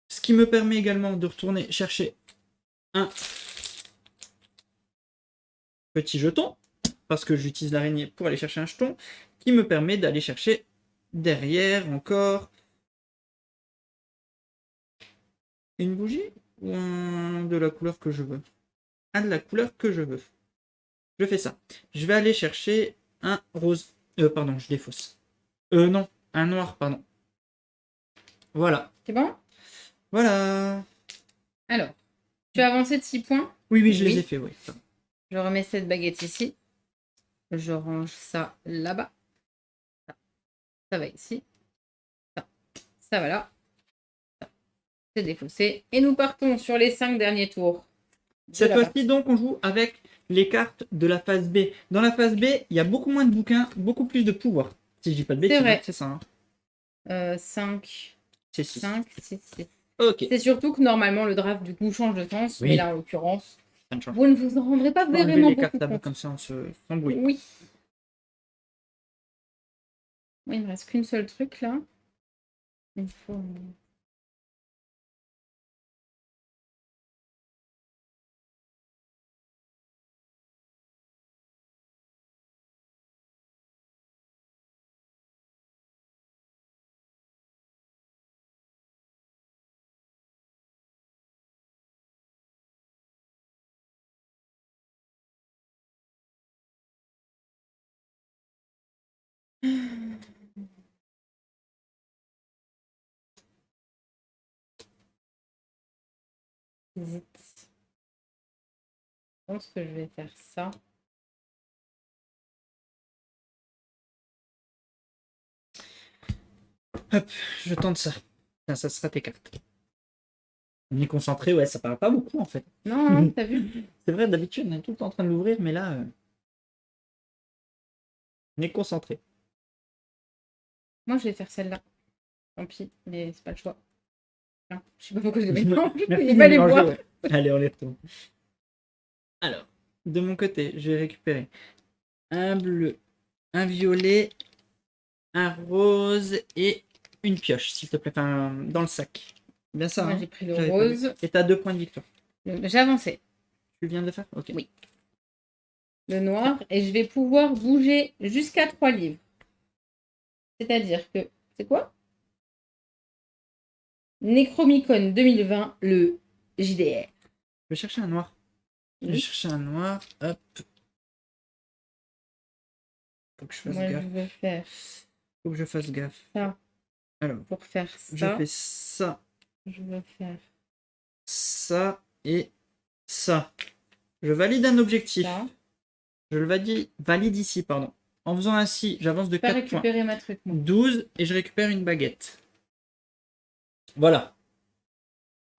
Ce qui me permet également de retourner chercher un petit jeton. Parce que j'utilise l'araignée pour aller chercher un jeton. Qui me permet d'aller chercher derrière encore une bougie ou un de la couleur que je veux. Un de la couleur que je veux. Je fais ça. Je vais aller chercher un rose. Pardon, je défausse. Non, un noir, pardon. Voilà. C'est bon? Voilà. Alors, tu as avancé de 6 points. Oui, oui, je Oui. les ai fait, oui. Je remets cette baguette ici. Je range ça là-bas. Ça va ici. Ça va là. C'est défaussé. Et nous partons sur les 5 derniers tours. Cette fois-ci, donc, on joue avec les cartes de la phase B. Dans la phase B, il y a beaucoup moins de bouquins, beaucoup plus de pouvoirs. Si je dis pas de bêtises, C'est vrai. hein, c'est ça. Hein. 5, C'est 6. 5, 6, 6. Ok. C'est surtout que normalement, le draft, du coup, change de sens. Oui. Mais là, en l'occurrence, Ça ne change vous ne vous en rendrez pas pas. Enlever vraiment les beaucoup cartes compte. comme ça, on se s'embrouille. Oui. Oui, il me reste qu'une seule truc, là. Il faut... J'hésite. Je pense que je vais faire ça. Hop, je tente ça. Ça sera tes cartes. On est concentré, ouais, ça parle pas beaucoup en fait. Non, hein, t'as vu? C'est vrai, d'habitude, on est tout le temps en train de l'ouvrir, mais là, on est concentré. Moi, je vais faire celle-là. Tant pis, mais c'est pas le choix. Non, je sais pas pourquoi je les mets pas. Je vais pas les voir. Ouais. Allez, on les retourne. Alors, de mon côté, je vais récupérer un bleu, un violet, un rose et une pioche, s'il te plaît, enfin, dans le sac. Bien ça, Moi, hein, j'ai pris le j'avais pas vu. rose. Et t'as 2 points de victoire. J'ai avancé. Tu viens de le faire? Ok. Oui. Le noir. Et je vais pouvoir bouger jusqu'à 3 livres. C'est-à-dire que... C'est quoi? Necromicon 2020, le JDR. Je vais chercher un noir. Je vais Oui. chercher un noir. Hop. Faut que je fasse Moi, gaffe. je veux faire Faut que je fasse gaffe. ça. Alors, Pour faire je ça, fais ça, je veux faire ça et ça. Je valide un objectif. ça. Je le valide ici, pardon. En faisant ainsi, j'avance de Je vais pas 4 points. récupérer ma truc, moi. 12 et je récupère une baguette. Voilà.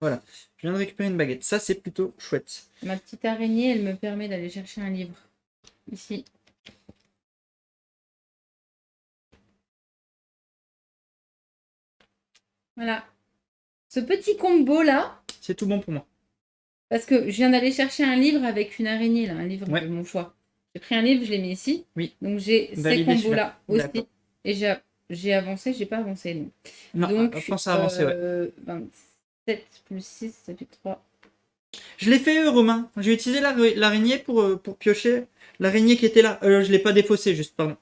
Voilà. Je viens de récupérer une baguette. Ça, c'est plutôt chouette. Ma petite araignée, elle me permet d'aller chercher un livre. Ici. Voilà. Ce petit combo-là, C'est tout bon pour moi. parce que je viens d'aller chercher un livre avec une araignée, là, un livre Ouais. de mon choix. J'ai pris un livre, je l'ai mis ici. Oui. Donc j'ai ces Validé combos-là celui-là. aussi. Et j'ai avancé, j'ai pas avancé, non. Non, Donc, je pense à avancer, ouais. 27 plus 6, ça fait 3. Je l'ai fait, Romain. J'ai utilisé l'araignée pour piocher. L'araignée qui était là. Je l'ai pas défaussé, juste, pardon.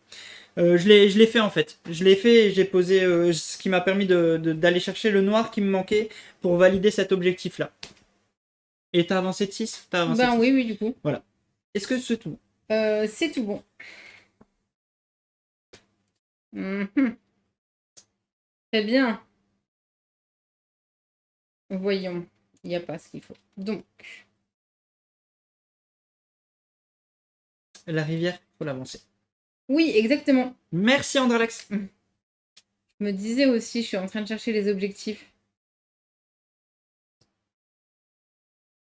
Je l'ai fait en fait. Je l'ai fait et j'ai posé ce qui m'a permis d'aller chercher le noir qui me manquait pour valider cet objectif-là. Et t'as avancé de 6? T'as avancé de 6. Oui, du coup. Voilà. Est-ce que c'est tout? C'est tout bon. Mhm. Très bien. Voyons. Il n'y a pas ce qu'il faut. Donc, La rivière, faut l'avancer. oui, exactement. Merci Andralex. Je me disais aussi, je suis en train de chercher les objectifs.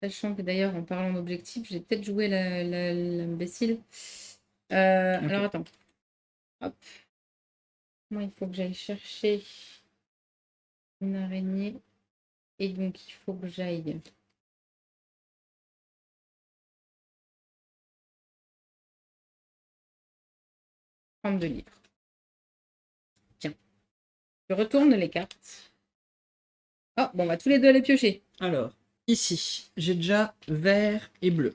Sachant que d'ailleurs, en parlant d'objectif, j'ai peut-être joué l'imbécile. Ok. Alors attends. Hop. Moi, il faut que j'aille chercher une araignée. Et donc, il faut que j'aille. Prendre 2 livres. Tiens. Je retourne les cartes. Oh, bon, on va tous les deux aller piocher. Alors, ici, j'ai déjà vert et bleu.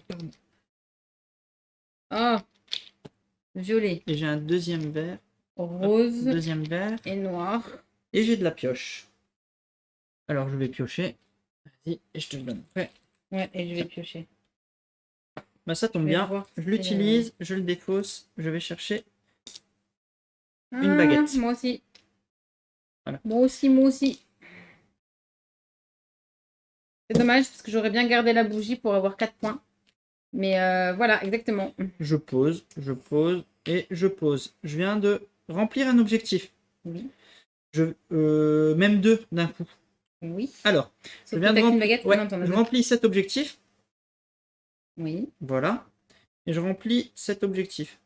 Pardon. Oh, violet, Et j'ai un deuxième vert, rose deuxième vert, et noir. et j'ai de la pioche. Alors, je vais piocher. Vas-y, et je te le donne. Ouais. Ouais, et je vais piocher. Bah, ça tombe Je vais bien. voir Je si l'utilise, je le défausse, je vais chercher. Une Ah, baguette. moi aussi. Voilà. Moi aussi, moi aussi. C'est dommage parce que j'aurais bien gardé la bougie pour avoir 4 points. Mais voilà, exactement. Je pose et je pose. Je viens de remplir un objectif. Oui. Même deux d'un coup. Oui. Alors, Sauf je viens que de t'as qu'une remplir. baguette. Ouais, Ah non, t'en as je deux. remplis cet objectif. Oui. Voilà. Et je remplis cet objectif.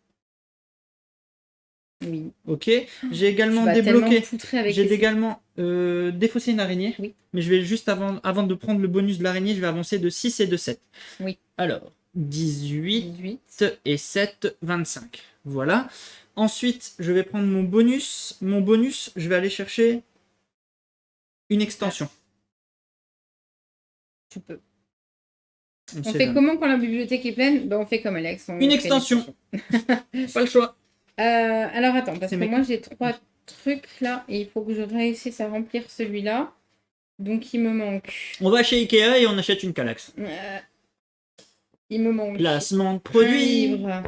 Oui. Ok. J'ai Tu également vas débloqué. tellement poutrer avec J'ai les... également défaussé une araignée. Oui. Mais je vais juste avant de prendre le bonus de l'araignée, je vais avancer de 6 et de 7. Oui. Alors, 18 18. et 7, 25. Voilà. Ensuite, je vais prendre mon bonus. Mon bonus, je vais aller chercher une extension. Tu peux. On On sait fait jamais. comment quand la bibliothèque est pleine? Ben, on fait comme Alex. On Une fait extension. Pas le choix. Alors attends, parce C'est que mes moi cartes. j'ai 3 trucs là et il faut que je réussisse à remplir celui-là. Donc il me manque. On va chez Ikea et on achète une Calax. Il me manque Placement de un produit. livre.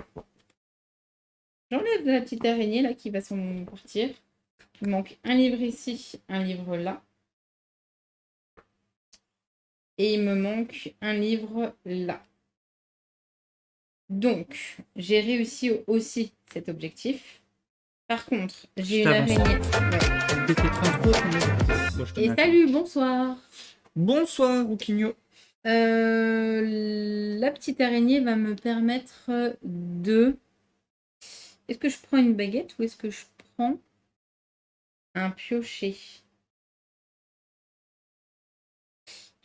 J'enlève la petite araignée là qui va s'en partir. Il manque un livre ici, un livre là. Et il me manque un livre là. Donc, j'ai réussi aussi cet objectif. Par contre, j'ai une t'avance. araignée. Ouais. T'étais trop bon, je te Et mets à salut, bonsoir. Bonsoir, Rouquinho. La petite araignée va me permettre de... Est-ce que je prends une baguette ou est-ce que je prends un piocher?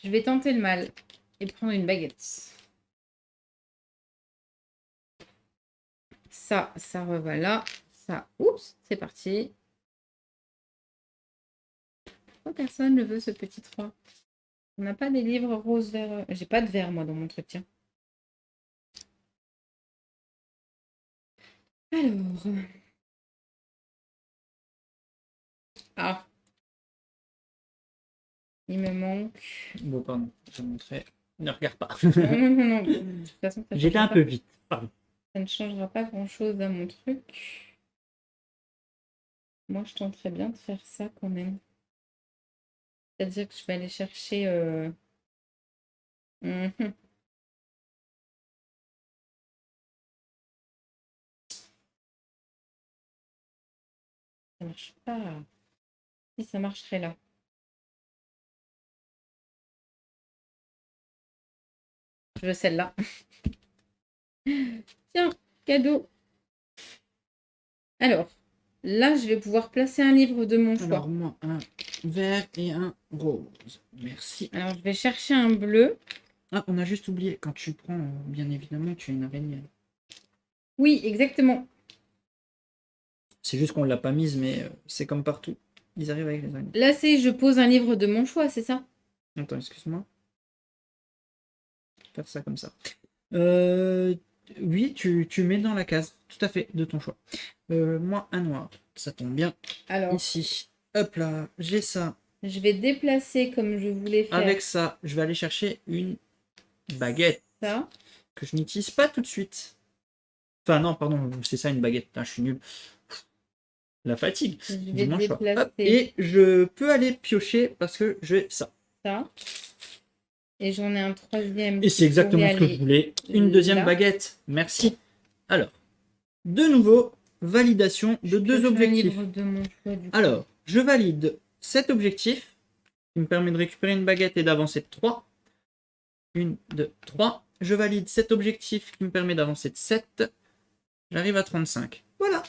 Je vais tenter le mal et prendre une baguette. Ça revoit là. Ça, oups, c'est parti. Pourquoi personne ne veut ce petit 3? On n'a pas des livres rose vert. J'ai pas de vert moi dans mon truc, tiens. Alors. Ah. Il me manque. Bon, pardon, je montrais. Ne regarde pas. Non. De toute façon, ça J'étais changera un pas. peu vite. Pardon. Ça ne changera pas grand-chose à mon truc. Moi, je tenterais bien de faire ça quand même. C'est-à-dire que je vais aller chercher... mhm. Ça marche pas. Si, ça marcherait là. Je veux celle-là. Tiens, cadeau. Alors, là, je vais pouvoir placer un livre de mon choix. Alors, moi, un vert et un rose. Merci. Alors, je vais chercher un bleu. Ah, on a juste oublié. Quand tu prends, bien évidemment, tu as une araignée. Oui, exactement. C'est juste qu'on l'a pas mise, mais c'est comme partout. Ils arrivent avec les araignées. Là, c'est je pose un livre de mon choix, c'est ça? Attends, excuse-moi. Faire ça comme ça. Oui, tu mets dans la case. Tout à fait, de ton choix. Moi, un noir. Ça tombe bien. Alors, Ici. Hop là, j'ai ça. je vais déplacer comme je voulais faire Avec ça, je vais aller chercher une baguette ça. que je n'utilise pas tout de suite. Enfin, non, pardon, c'est ça une baguette. Putain, je suis nul. La fatigue. Je vais Dimanche soir. déplacer Hop, et je peux aller piocher parce que j'ai ça. ça. Et j'en ai un troisième. Et c'est exactement ce que je aller voulais. Une deuxième là. baguette. Merci. Alors, de nouveau, validation de deux Pioche un objectifs. livre de mon choix, du coup. Alors, je valide cet objectif qui me permet de récupérer une baguette et d'avancer de 3. 1, 2, 3. Je valide cet objectif qui me permet d'avancer de 7. J'arrive à 35. Voilà.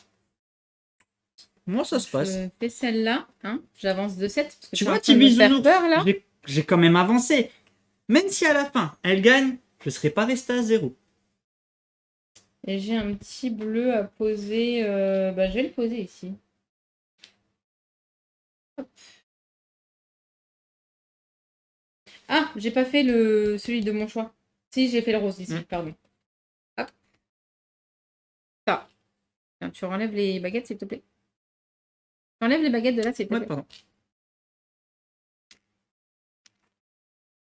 Moi, ça se passe. Je fais celle-là, hein. J'avance de 7 parce que Tu tu es vois, en train de me faire Bisounours, peur là. j'ai quand même avancé. Même si à la fin, elle gagne, je ne serais pas resté à 0. Et j'ai un petit bleu à poser. Bah, je vais le poser ici. Hop. Ah, j'ai pas fait celui de mon choix. Si, j'ai fait le rose ici, pardon. Hop. Ça. Tiens, tu enlèves les baguettes, s'il te plaît. Tu enlèves les baguettes de là, s'il te Ouais, plaît. pardon.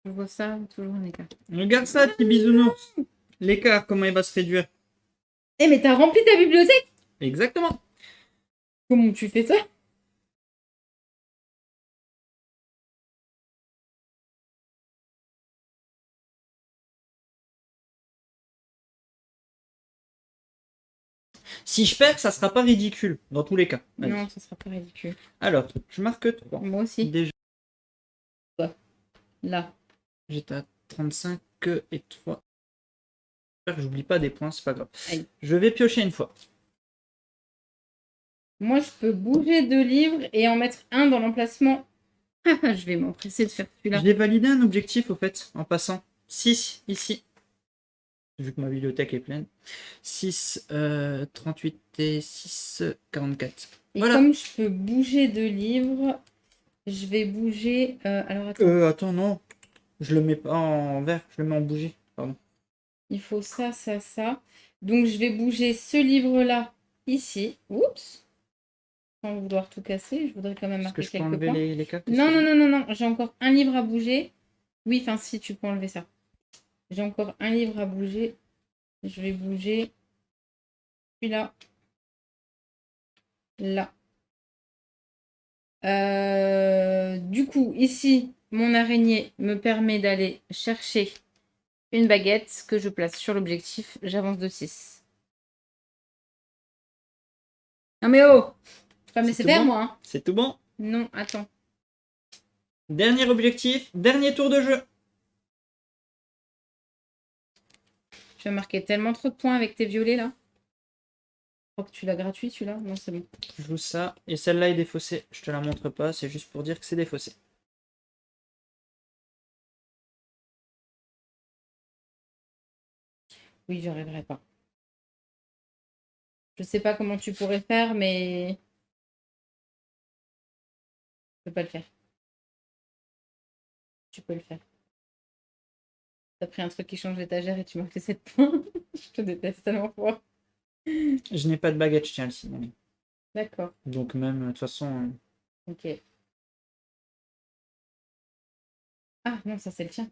Je vois ça, toujours un écart. Regarde ça, petit bisounours. L'écart, comment il va se réduire. Eh, mais t'as rempli ta bibliothèque? Exactement. Comment tu fais ça? Si je perds, ça sera pas ridicule, dans tous les cas. Vas-y. Non, ça sera pas ridicule. Alors, je marque 3. Moi aussi. Déjà, Là. j'étais à 35 et 3. J'espère que j'oublie pas des points, c'est pas grave. Aïe. Je vais piocher une fois. Moi, je peux bouger 2 livres et en mettre un dans l'emplacement. Je vais m'empresser de faire celui-là. J'ai validé un objectif, au fait, en passant. 6, ici. Vu que ma bibliothèque est pleine. 6, 38 et 6, 44. Et Voilà. comme je peux bouger 2 livres, je vais bouger... alors, attends. Attends, non. Je le mets pas en vert, je le mets en bougie. Pardon. Il faut ça, ça, ça. Donc, je vais bouger ce livre-là ici. Oups. Sans vouloir tout casser, je voudrais quand même Est-ce que marquer je peux quelques enlever points. les cartes? Non, non, non, non, non. J'ai encore un livre à bouger. Oui, enfin, si, tu peux enlever ça. J'ai encore un livre à bouger. Je vais bouger celui-là. Là. Du coup, ici, mon araignée me permet d'aller chercher une baguette que je place sur l'objectif. J'avance de 6. Non mais oh! Je vais pas me laisser faire, bon moi. Hein. C'est tout bon. Non, attends. Dernier objectif, dernier tour de jeu. Tu vas marquer tellement trop de points avec tes violets, là. Je crois que tu l'as gratuit, celui-là. Non, c'est bon. Je joue ça. Et celle-là est défaussée. Je te la montre pas, c'est juste pour dire que c'est défaussé. Oui, j'y arriverai pas. Je sais pas comment tu pourrais faire, mais... Je peux pas le faire. Tu peux le faire. T'as pris un truc qui change d'étagère et tu marques les 7 points. Je te déteste tellement fort. Je n'ai pas de baguette, je tiens à le signaler. D'accord. Donc même, de toute façon... Ok. Ah non, ça c'est le tien.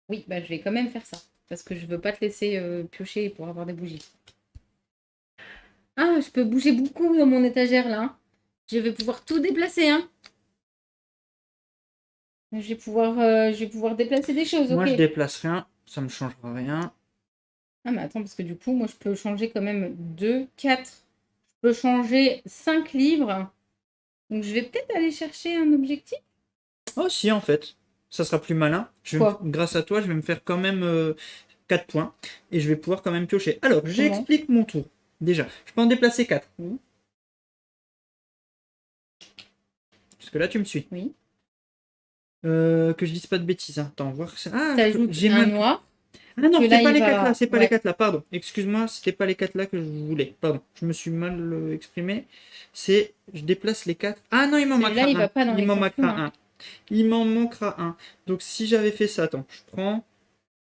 Oui, bah je vais quand même faire ça. Parce que je veux pas te laisser piocher pour avoir des bougies. Ah, je peux bouger beaucoup dans mon étagère là. Hein. Je vais pouvoir tout déplacer. Hein. Je vais pouvoir déplacer des choses. Moi, Ok. je déplace rien. Ça me changera rien. Ah, mais attends, parce que du coup, moi, je peux changer quand même 2, 4. Je peux changer 5 livres. Donc, je vais peut-être aller chercher un objectif. Oh si, en fait. Ça sera plus malin. Quoi? Grâce à toi, je vais me faire quand même 4 points. Et je vais pouvoir quand même piocher. Alors, Comment? j'explique mon tour. Déjà, je peux en déplacer 4. Oui. Parce que là, tu me suis. Oui. Que je dise pas de bêtises. Hein. Attends, voir ça. Ah, T'ajoutes j'ai un mal. noir. Ah non, que c'est là, pas il les va- 4 là, c'est pas ouais. les 4 là, pardon. Excuse-moi, c'était pas les 4 là que je voulais. Pardon, je me suis mal exprimé. C'est, je déplace les 4. Ah non, il m'en Celui-là, manquera il va un. pas dans Il les m'en cartons, manquera hein. un. Il m'en manquera un. Donc si j'avais fait ça, attends, je prends.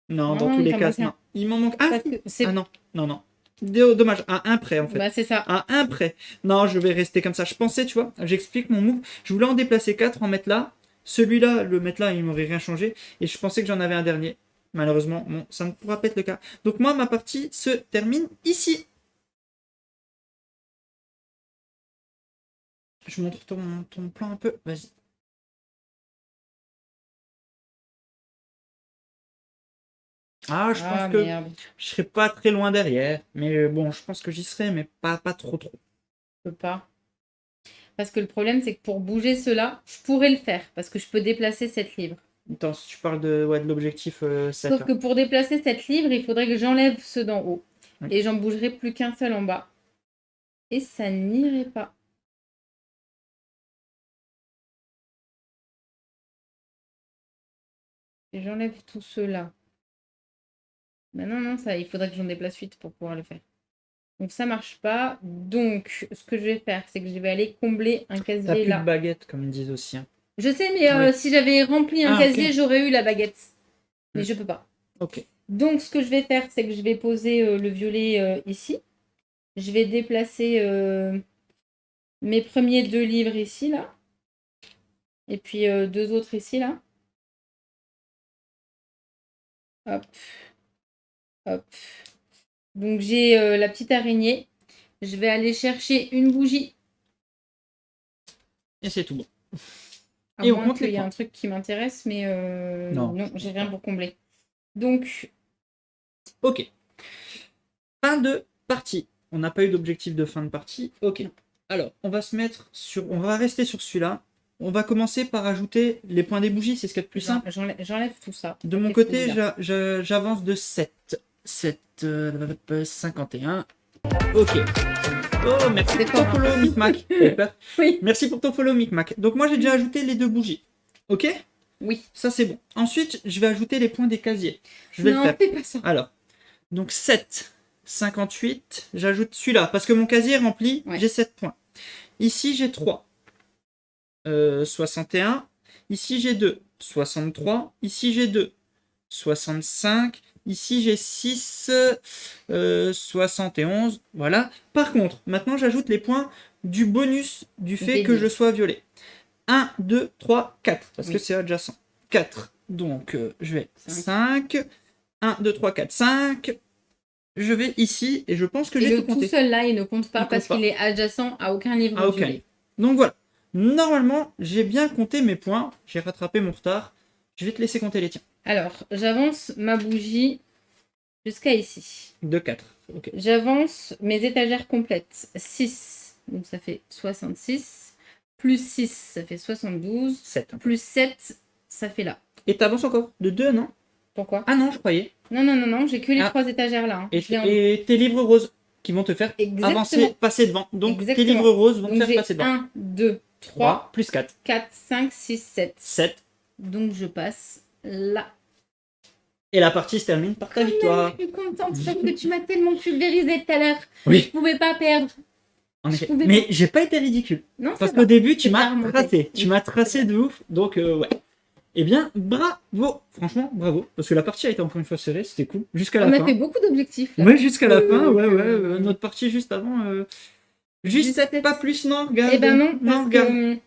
Non, dans Non, tous il les t'en cas, manque un. non. Il m'en manque. Ah, Parce si. que c'est... Ah non, non, non. Dommage, à un près en fait. Bah, c'est ça. À un près. Non, je vais rester comme ça. Je pensais, tu vois, j'explique mon move. Je voulais en déplacer 4, en mettre là. Celui-là, le mettre là, il m'aurait rien changé. Et je pensais que j'en avais un dernier. Malheureusement, bon, ça ne pourra pas être le cas. Donc moi, ma partie se termine ici. Je montre ton plan un peu. Vas-y. Ah, je pense que Merde. je serai pas très loin derrière. Mais bon, je pense que j'y serai, mais pas trop trop. Je peux pas. Parce que le problème, c'est que pour bouger cela, je pourrais le faire. Parce que je peux déplacer cette livre. Attends, si tu parles de l'objectif 7. Sauf que pour déplacer cette livre, il faudrait que j'enlève ceux d'en haut. Oui. Et j'en bougerai plus qu'un seul en bas. Et ça n'irait pas. Et j'enlève tout cela. Non, ça, il faudrait que j'en déplace 8 pour pouvoir le faire. Donc ça marche pas. Donc ce que je vais faire, c'est que je vais aller combler un T'as casier plus là. de baguette, comme ils disent aussi. Hein. Je sais, mais Oui. si j'avais rempli un casier, ok. j'aurais eu la baguette. Mais Mm. je peux pas. Ok. Donc ce que je vais faire, c'est que je vais poser le violet ici. Je vais déplacer mes premiers 2 livres ici, là. Et puis 2 autres ici, là. Hop. Hop. Donc j'ai la petite araignée. Je vais aller chercher une bougie. Et c'est tout bon. À Et on moins compte qu'il les y ait points. un truc qui m'intéresse, mais Non, non, j'ai rien pour combler. Donc, Ok. Fin de partie. On n'a pas eu d'objectif de fin de partie. Ok. Alors, on va se mettre sur. On va rester sur celui-là. On va commencer par ajouter les points des bougies, c'est ce qu'il y a de plus simple. j'enlève tout ça. De Ça mon fait côté, celui-là. j'avance de 7. 51. Ok. Oh, merci C'est pour ton fort, hein. follow, Micmac. T'avais peur. Oui. Merci pour ton follow, Micmac. Donc moi, j'ai déjà ajouté les 2 bougies. Ok? Oui. Ça, c'est bon. Ensuite, je vais ajouter les points des casiers. Je vais le Non, faire. fais pas ça. Alors, donc 7, 58, j'ajoute celui-là, parce que mon casier est rempli, Ouais. j'ai 7 points. Ici, j'ai 3, 61. Ici, j'ai 2, 63. Ici, j'ai 2, 65. Ici, j'ai 6, 71. Voilà. Par contre, maintenant, j'ajoute les points du bonus du fait Des que je livres. sois violet. 1, 2, 3, 4, parce Oui. que c'est adjacent. 4. Donc, je vais 5. 1, 2, 3, 4, 5. Je vais ici et je pense que Et j'ai le tout tout compté. seul là, il ne compte pas Il compte parce pas. qu'il est adjacent à aucun livre Ah, ok. violet. Donc voilà. Normalement, j'ai bien compté mes points. J'ai rattrapé mon retard. Je vais te laisser compter les tiens. Alors, j'avance ma bougie jusqu'à ici. De 4. Ok. J'avance mes étagères complètes. 6, donc ça fait 66. Plus 6, ça fait 72. 7. Plus 7, ça fait là. Et t'avances encore de 2, non? Pourquoi? Ah non, je croyais. Non, j'ai que les Ah. 3 étagères là. Hein. Et, Je l'ai en- et tes livres roses qui vont te faire Exactement. avancer, passer devant. Donc tes Exactement. livres roses vont Donc te faire j'ai passer devant. 1, 2, 3 3, plus 4. 4, 5, 6, 7. 7. Donc je passe là. Et la partie se termine par ta victoire. Je suis contente parce que tu m'as tellement pulvérisé tout à l'heure. Oui. Je pouvais pas perdre. En Je effet. pouvais Mais j'ai pas été ridicule. Non, Parce ça qu'au va. début, tu C'est pas m'as remonté. tracé. Tu Oui, m'as c'est tracé vrai. de ouf. Donc, ouais. Eh bien, bravo. Franchement, bravo. Parce que la partie a été encore une fois serrée. C'était cool. Jusqu'à la On fin. a fait beaucoup d'objectifs là. Ouais, jusqu'à la fin. Ouais, Euh, ouais. Notre partie juste avant. Juste Juste pas plus, non, regarde. Eh ben non, parce regarde.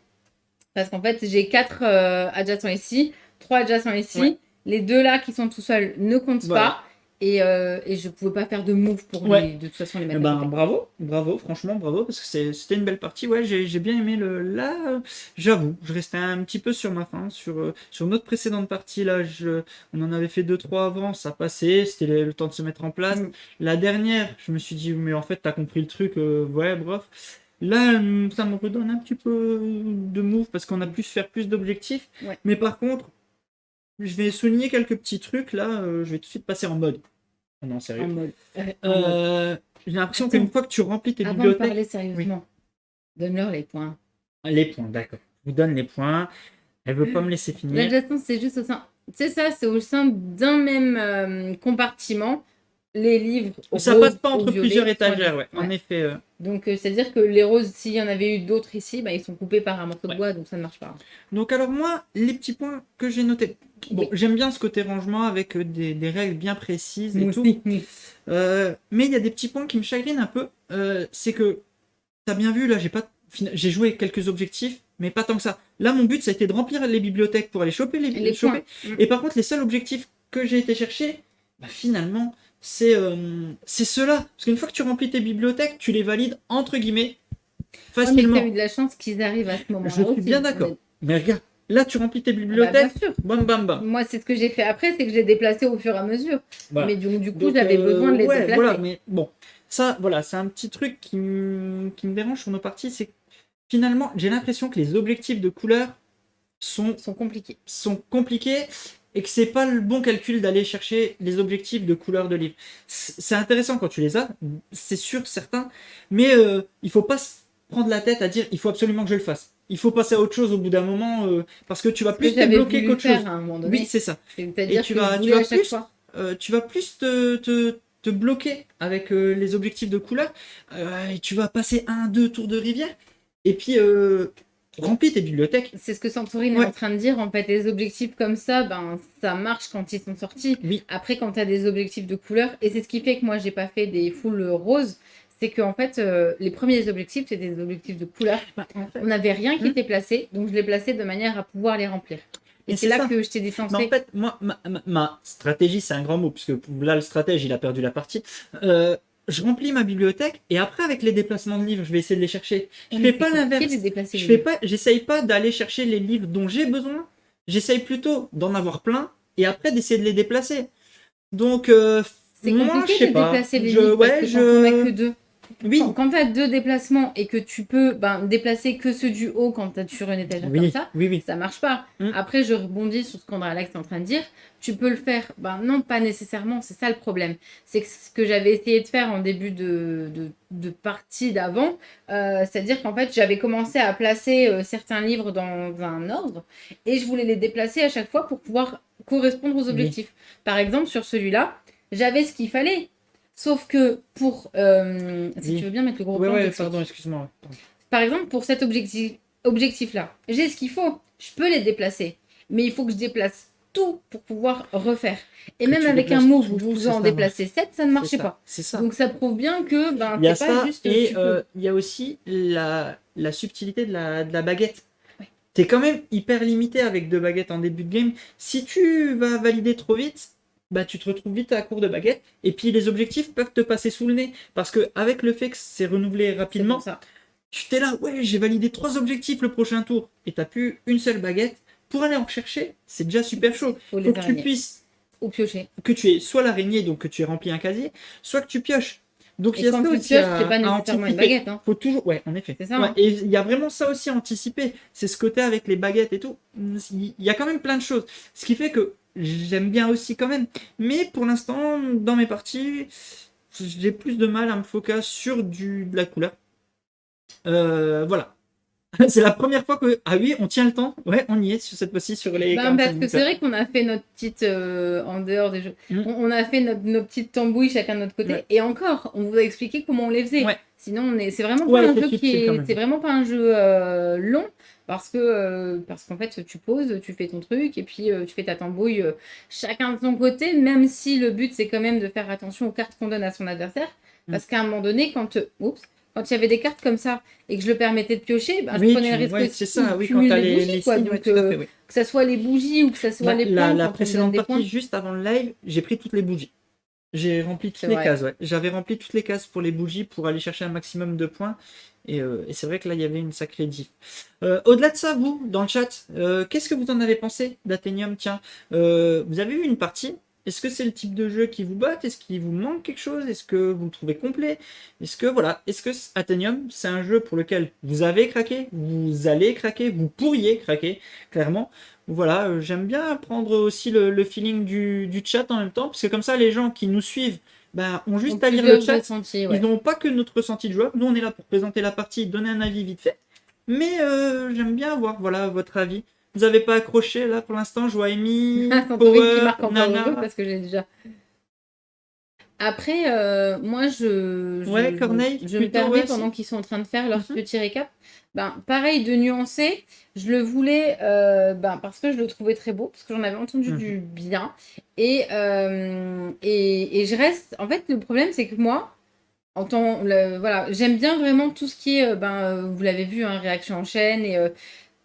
parce qu'en fait, j'ai 4 adjacents ici, 3 adjacents ici. Ouais. Les 2 là qui sont tout seuls ne comptent Voilà. pas. Et je pouvais pas faire de move pour Ouais. de toute façon les Eh mettre à ben, côté. bravo, franchement, bravo, parce que c'était une belle partie. Ouais, j'ai bien aimé le. Là, j'avoue, je restais un petit peu sur ma faim. Sur notre précédente partie, là, on en avait fait 2-3 avant, ça passait, c'était le temps de se mettre en place. Mm. La dernière, je me suis dit, mais en fait, t'as compris le truc, ouais, bref. Là, ça me redonne un petit peu de move parce qu'on a pu faire plus d'objectifs. Ouais. Mais par contre, je vais souligner quelques petits trucs. Là, je vais tout de suite passer en mode. Non, sérieux. En mode. En mode. J'ai l'impression Attends. qu'une fois que tu remplis tes Avant de bibliothèques. parler sérieusement, donne-leur les points. Les points, d'accord. Je vous donne les points. Elle veut pas me laisser finir. L'adjacence, c'est juste au sein. C'est ça, c'est au sein d'un même compartiment. Les livres. Ça roses passe pas ou entre violets plusieurs sont étagères, ouais. ouais. En effet. Donc, c'est-à-dire que les roses, s'il y en avait eu d'autres ici, bah, ils sont coupés par un morceau de Ouais. bois, donc ça ne marche pas. Donc alors moi, les petits points que j'ai notés. Bon, Oui. j'aime bien ce côté rangement avec des règles bien précises et Moi tout. aussi. Mais il y a des petits points qui me chagrinent un peu. C'est que, t'as bien vu, là, j'ai joué quelques objectifs, mais pas tant que ça. Là, mon but, ça a été de remplir les bibliothèques pour aller choper Les choper. points. Et par contre, les seuls objectifs que j'ai été chercher, bah, finalement, c'est ceux-là. Parce qu'une fois que tu remplis tes bibliothèques, tu les valides entre guillemets Ouais, mais facilement. t'as eu de la chance qu'ils arrivent à ce moment-là. Je suis aussi. bien d'accord. Mais regarde, là, tu remplis tes Bah, bien bibliothèques, sûr. bam bam bam. Moi, c'est ce que j'ai fait après, c'est que j'ai déplacé au fur et à mesure. Voilà. Mais du coup, Donc, j'avais besoin de les ouais, déplacer. voilà, mais bon, ça, voilà, c'est un petit truc qui me dérange sur nos parties, c'est finalement, j'ai l'impression que les objectifs de couleur sont Ils sont compliqués. compliqués et que c'est pas le bon calcul d'aller chercher les objectifs de couleur de livre. C'est intéressant quand tu les as, c'est sûr, certain, mais il faut pas se prendre la tête à dire il faut absolument que je le fasse. Il faut passer à autre chose au bout d'un moment parce que tu vas Ce que plus te j'avais bloquer voulu qu'autre faire chose. à un moment Oui, donné. c'est ça. Et C'est-à-dire tu que je vas voulais à chaque plus, fois. tu vas plus te bloquer avec les objectifs de couleur et tu vas passer un, deux tours de rivière et puis remplis tes bibliothèques. C'est ce que Santorini est Ouais. en train de dire. En fait, les objectifs comme ça, ben, ça marche quand ils sont sortis. Oui, Après, quand tu as des objectifs de couleur, et c'est ce qui fait que moi, j'ai pas fait des full roses, c'est que en fait, les premiers objectifs, c'était des objectifs de couleur. On n'avait rien qui était placé, donc je les plaçais de manière à pouvoir les remplir. Et Mais c'est c'est là ça. que je t'ai Mais en défoncé. fait, moi, ma stratégie, c'est un grand mot, puisque là, le stratège, il a perdu la partie. Je remplis ma bibliothèque et après, avec les déplacements de livres, je vais essayer de les chercher. Je Mais fais pas c'est compliqué l'inverse. de déplacer Je les fais livres. pas, j'essaye pas d'aller chercher les livres dont j'ai besoin. J'essaye plutôt d'en avoir plein et après d'essayer de les déplacer. Donc, C'est moi, je compliqué sais de pas. déplacer les livres parce que quand on a que deux. Oui, Quand tu as deux déplacements et que tu peux déplacer que ceux du haut quand tu es sur une étagère comme oui, ça, oui. ça marche pas. Mm. Après, je rebondis sur ce qu'Andréa est en train de dire. Tu peux le faire. Non, pas nécessairement. C'est ça le problème. C'est que ce que j'avais essayé de faire en début de partie d'avant, c'est-à-dire qu'en fait, j'avais commencé à placer certains livres dans un ordre et je voulais les déplacer à chaque fois pour pouvoir correspondre aux Oui. objectifs. Par exemple, sur celui-là, j'avais ce qu'il fallait. Sauf que pour... si Oui. tu veux bien mettre le gros Ouais, plan, ouais, j'explique. pardon, excuse-moi. Pardon. Par exemple, pour cet objectif-là, j'ai ce qu'il faut. Je peux les déplacer. Mais il faut que je déplace tout pour pouvoir refaire. Et Que même tu avec un déplaces move tout, où je c'est pouvais en ça, déplacer 7, ça ne marchait C'est ça, pas. c'est ça. Donc ça prouve bien que Il y a c'est pas ça, juste et tu peux. il y a aussi la subtilité de la baguette. Ouais. T'es quand même hyper limité avec deux baguettes en début de game. Si tu vas valider trop vite, bah tu te retrouves vite à court de baguettes. Et puis les objectifs peuvent te passer sous le nez. Parce que avec le fait que c'est renouvelé C'est rapidement, pour ça. tu t'es là, ouais, j'ai validé 3 objectifs le prochain tour. Et t'as plus une seule baguette. Pour aller en chercher, c'est déjà super chaud. Faut Faut les que tu araignées. puisses, Ou piocher. que tu aies soit l'araignée, donc que tu aies rempli un casier, soit que tu pioches. Donc il y Et a quand ça tu aussi pioches, à, c'est pas à nécessairement une anticiper. baguette. Hein. Faut toujours, ouais, en effet. C'est ça, Ouais, hein. et il y a vraiment ça aussi à anticiper. C'est ce côté avec les baguettes et tout. Il y a quand même plein de choses. Ce qui fait que j'aime bien aussi quand même. Mais pour l'instant, dans mes parties, j'ai plus de mal à me focus sur de la couleur. Voilà. C'est la première fois que... Ah oui, on tient le temps. Ouais, on y est sur cette fois-ci sur les 45 Parce que minutes. c'est vrai qu'on a fait notre petite, en dehors des jeux, Mm. on a fait nos petites tambouilles chacun de notre côté. Ouais. Et encore, on vous a expliqué comment on les faisait. Ouais. Sinon, c'est vraiment Ouais, pas un c'est jeu subtil quand même. c'est vraiment pas un jeu long parce qu'en fait, tu poses, tu fais ton truc et puis tu fais ta tambouille chacun de son côté, même si le but c'est quand même de faire attention aux cartes qu'on donne à son adversaire. Parce qu'à un moment donné, quand il y avait des cartes comme ça et que je le permettais de piocher, je Oui, prenais le risque ouais, aussi c'est ça, de oui, quand cumuler t'as les bougies, les quoi. signes, Donc, ouais, tout à fait, oui. que ça soit les bougies ou que ça soit les points. La quand on précédente donne des partie, points. juste avant le live, j'ai pris toutes les bougies. J'ai rempli toutes C'est les vrai. cases, ouais. J'avais rempli toutes les cases pour les bougies pour aller chercher un maximum de points. Et c'est vrai que là, il y avait une sacrée diff. Au-delà de ça, vous, dans le chat, qu'est-ce que vous en avez pensé d'Athenium? Tiens, vous avez vu une partie? Est-ce que c'est le type de jeu qui vous botte? Est-ce qu'il vous manque quelque chose? Est-ce que vous le trouvez complet? Est-ce que Athenium, c'est un jeu pour lequel vous avez craqué, vous allez craquer, vous pourriez craquer, clairement? Voilà, j'aime bien prendre aussi le feeling du chat en même temps, parce que comme ça, les gens qui nous suivent ont juste ont à lire le plusieurs chat. ressentis, ouais. Ils n'ont pas que notre ressenti de joueur. Nous, on est là pour présenter la partie, donner un avis vite fait. Mais j'aime bien avoir votre avis. Vous n'avez pas accroché là pour l'instant? Je vois Amy, Santorini qui Power, marque encore Nana. heureux parce que j'ai déjà. Après, moi, Ouais, Corneille, je me plutôt, permets, ouais, pendant si. qu'ils sont en train de faire leur Mhm. petit récap, pareil, de nuancer, je le voulais parce que je le trouvais très beau, parce que j'en avais entendu Mhm. du bien. Et je reste. En fait, le problème, c'est que moi, voilà, j'aime bien vraiment tout ce qui est, vous l'avez vu, hein, réaction en chaîne. Et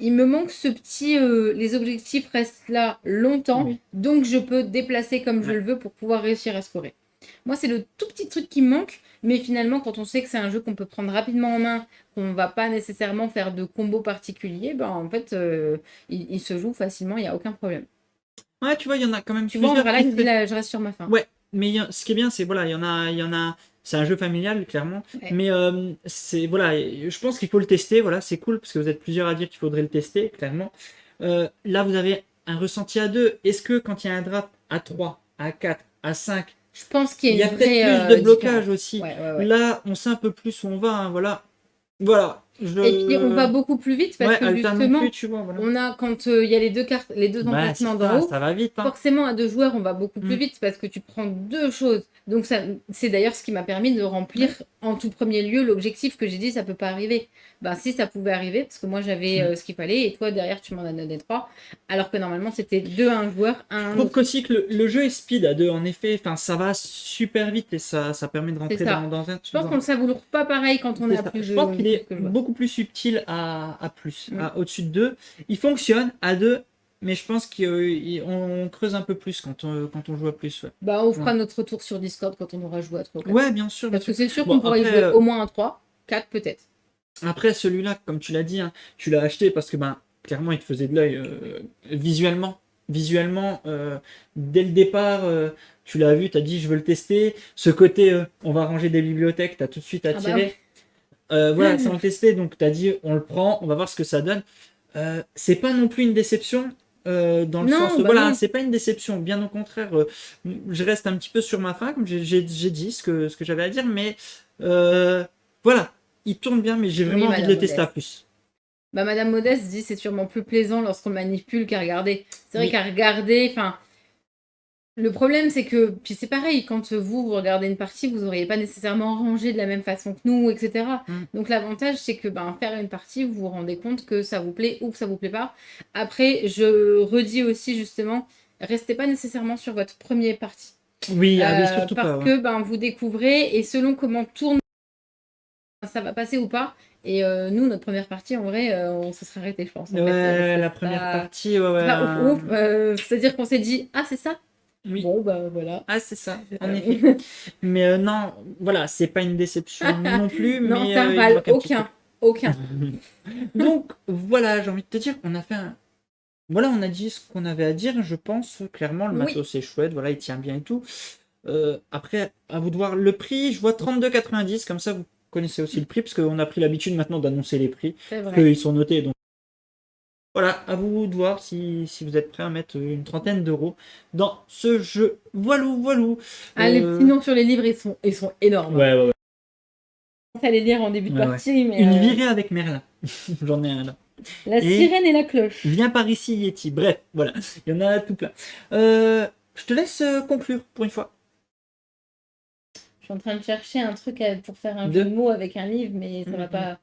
il me manque ce petit. Les objectifs restent là longtemps, Oui. donc je peux déplacer comme je Ouais. le veux pour pouvoir réussir à scorer. Moi, c'est le tout petit truc qui me manque, mais finalement, quand on sait que c'est un jeu qu'on peut prendre rapidement en main, qu'on va pas nécessairement faire de combo particulier, en fait, il se joue facilement, il n'y a aucun problème. Ouais, tu vois, il y en a quand même Tu vois, en plusieurs vrai, là, qui je dis là, je reste sur ma fin. Ouais, mais ce qui est bien, c'est voilà, il y en a C'est un jeu familial, clairement. Ouais. Mais c'est voilà, et je pense qu'il faut le tester. Voilà, c'est cool parce que vous êtes plusieurs à dire qu'il faudrait le tester, clairement. Là, vous avez un ressenti à deux. Est-ce que quand il y a un draft à 3, à 4, à 5, Je pense qu'il il y y a a une peut-être vraie plus de blocage différence. aussi. Ouais. Là, on sait un peu plus où on va. Hein, voilà. Voilà. Et puis on va beaucoup plus vite parce Ouais, que Alta non justement, plus, tu vois. Voilà. on a quand il y a les deux cartes, les deux Bah, c'est emplacements ça, d'en haut, ça va vite. Hein. forcément à 2 joueurs, on va beaucoup plus Mm. vite parce que tu prends 2 choses. Donc ça, c'est d'ailleurs ce qui m'a permis de remplir en tout premier lieu l'objectif que j'ai dit ça peut pas arriver. Ben si ça pouvait arriver parce que moi j'avais ce qu'il fallait et toi derrière tu m'en as donné 3 alors que normalement c'était 2 à un joueur, 1 à Je un trouve autre. qu'aussi que le jeu est speed à deux, en effet. Enfin, ça va super vite et ça permet de rentrer ça. dans un. Je pense qu'on ne savoure pas pareil quand on est à plus Je de pense qu'il est que je vois. beaucoup plus subtil à plus, Mm. au-dessus de 2. Il fonctionne à 2, mais je pense qu'on creuse un peu plus quand on joue à plus. Ouais, Bah on fera Ouais. notre retour sur Discord quand on aura joué à 3 ou 4. Ouais, bien sûr. Bien Parce que sûr. c'est sûr Bon, qu'on pourrait y après, jouer au moins à 3, 4 peut-être. Après, celui-là, comme tu l'as dit, hein, tu l'as acheté parce que ben, clairement, il te faisait de l'œil visuellement. Visuellement, dès le départ, tu l'as vu, tu as dit je veux le tester. Ce côté, on va ranger des bibliothèques, tu as tout de suite Ah bah attiré. Voilà, sans le tester, donc tu as dit on le prend, on va voir ce que ça donne. C'est pas non plus une déception. Dans le Non, sens, bah voilà, non. c'est pas une déception, bien au contraire, je reste un petit peu sur ma faim, comme j'ai dit ce que j'avais à dire, mais voilà, il tourne bien, mais j'ai vraiment Oui, envie de Madame le tester à Modeste. plus. Bah, Madame Modeste dit c'est sûrement plus plaisant lorsqu'on manipule qu'à regarder. C'est vrai Oui. qu'à regarder, enfin, le problème c'est que, puis c'est pareil, quand vous regardez une partie, vous n'auriez pas nécessairement rangé de la même façon que nous, etc. Mm. Donc l'avantage c'est que ben, faire une partie, vous vous rendez compte que ça vous plaît ou que ça vous plaît pas. Après, je redis aussi justement, restez pas nécessairement sur votre première partie. Oui, mais surtout Parce pas. Ouais. que ben, vous découvrez et selon comment tourne, ça va passer ou pas. Et nous, notre première partie, en vrai, on se serait arrêté, je pense. En Ouais, fait. la première partie, ouais, C'est pas ouf, ouf. C'est-à-dire qu'on s'est dit, ah, c'est ça? oui. Bon, bah voilà. Ah, c'est ça, en Euh, effet. Mais non, voilà, c'est pas une déception non plus, non, mais ça il râle manque un petit aucun. Aucun. truc. Donc, voilà, j'ai envie de te dire, on a fait un. Voilà, on a dit ce qu'on avait à dire, je pense, clairement, le Oui. matos est chouette, voilà, il tient bien et tout. Après, à vous de voir le prix, je vois 32,90, comme ça vous connaissez aussi le prix, parce qu'on a pris l'habitude maintenant d'annoncer les prix, C'est parce vrai. qu'ils sont notés, donc voilà, à vous de voir si vous êtes prêt à mettre une trentaine d'euros dans ce jeu. Voilou, voilou. Ah, les petits noms sur les livres, ils sont énormes. Ouais, ouais, ouais. Je commence à les lire en début de Ouais, partie, mais Une virée avec Merlin. J'en ai un là. la Et- sirène et la cloche. Viens par ici, Yeti. Bref, voilà. Il y en a tout plein. Je te laisse conclure pour une fois. Je suis en train de chercher un truc pour faire un Deux. jeu de mots avec un livre, mais ça va Mhm. pas.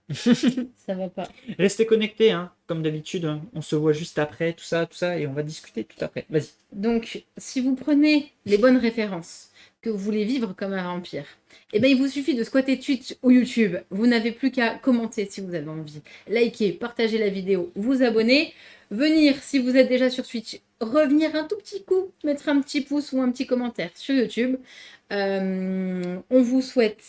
Ça va pas. Restez connectés, hein, comme d'habitude. Hein. On se voit juste après, tout ça, et on va discuter tout après. Vas-y. Donc, si vous prenez les bonnes références, que vous voulez vivre comme un vampire, eh ben, il vous suffit de squatter Twitch ou YouTube. Vous n'avez plus qu'à commenter si vous avez envie, liker, partager la vidéo, vous abonner, venir si vous êtes déjà sur Twitch, revenir un tout petit coup, mettre un petit pouce ou un petit commentaire sur YouTube. On vous souhaite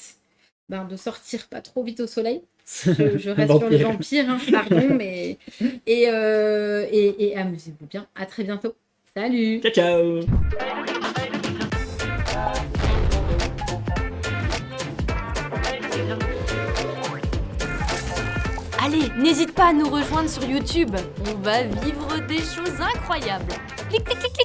de sortir pas trop vite au soleil. Je reste sur le vampire, hein, pardon, mais et amusez-vous bien. À très bientôt. Salut. Ciao, ciao. Allez, n'hésite pas à nous rejoindre sur YouTube. On va vivre des choses incroyables. Clic, clic, clic, clic.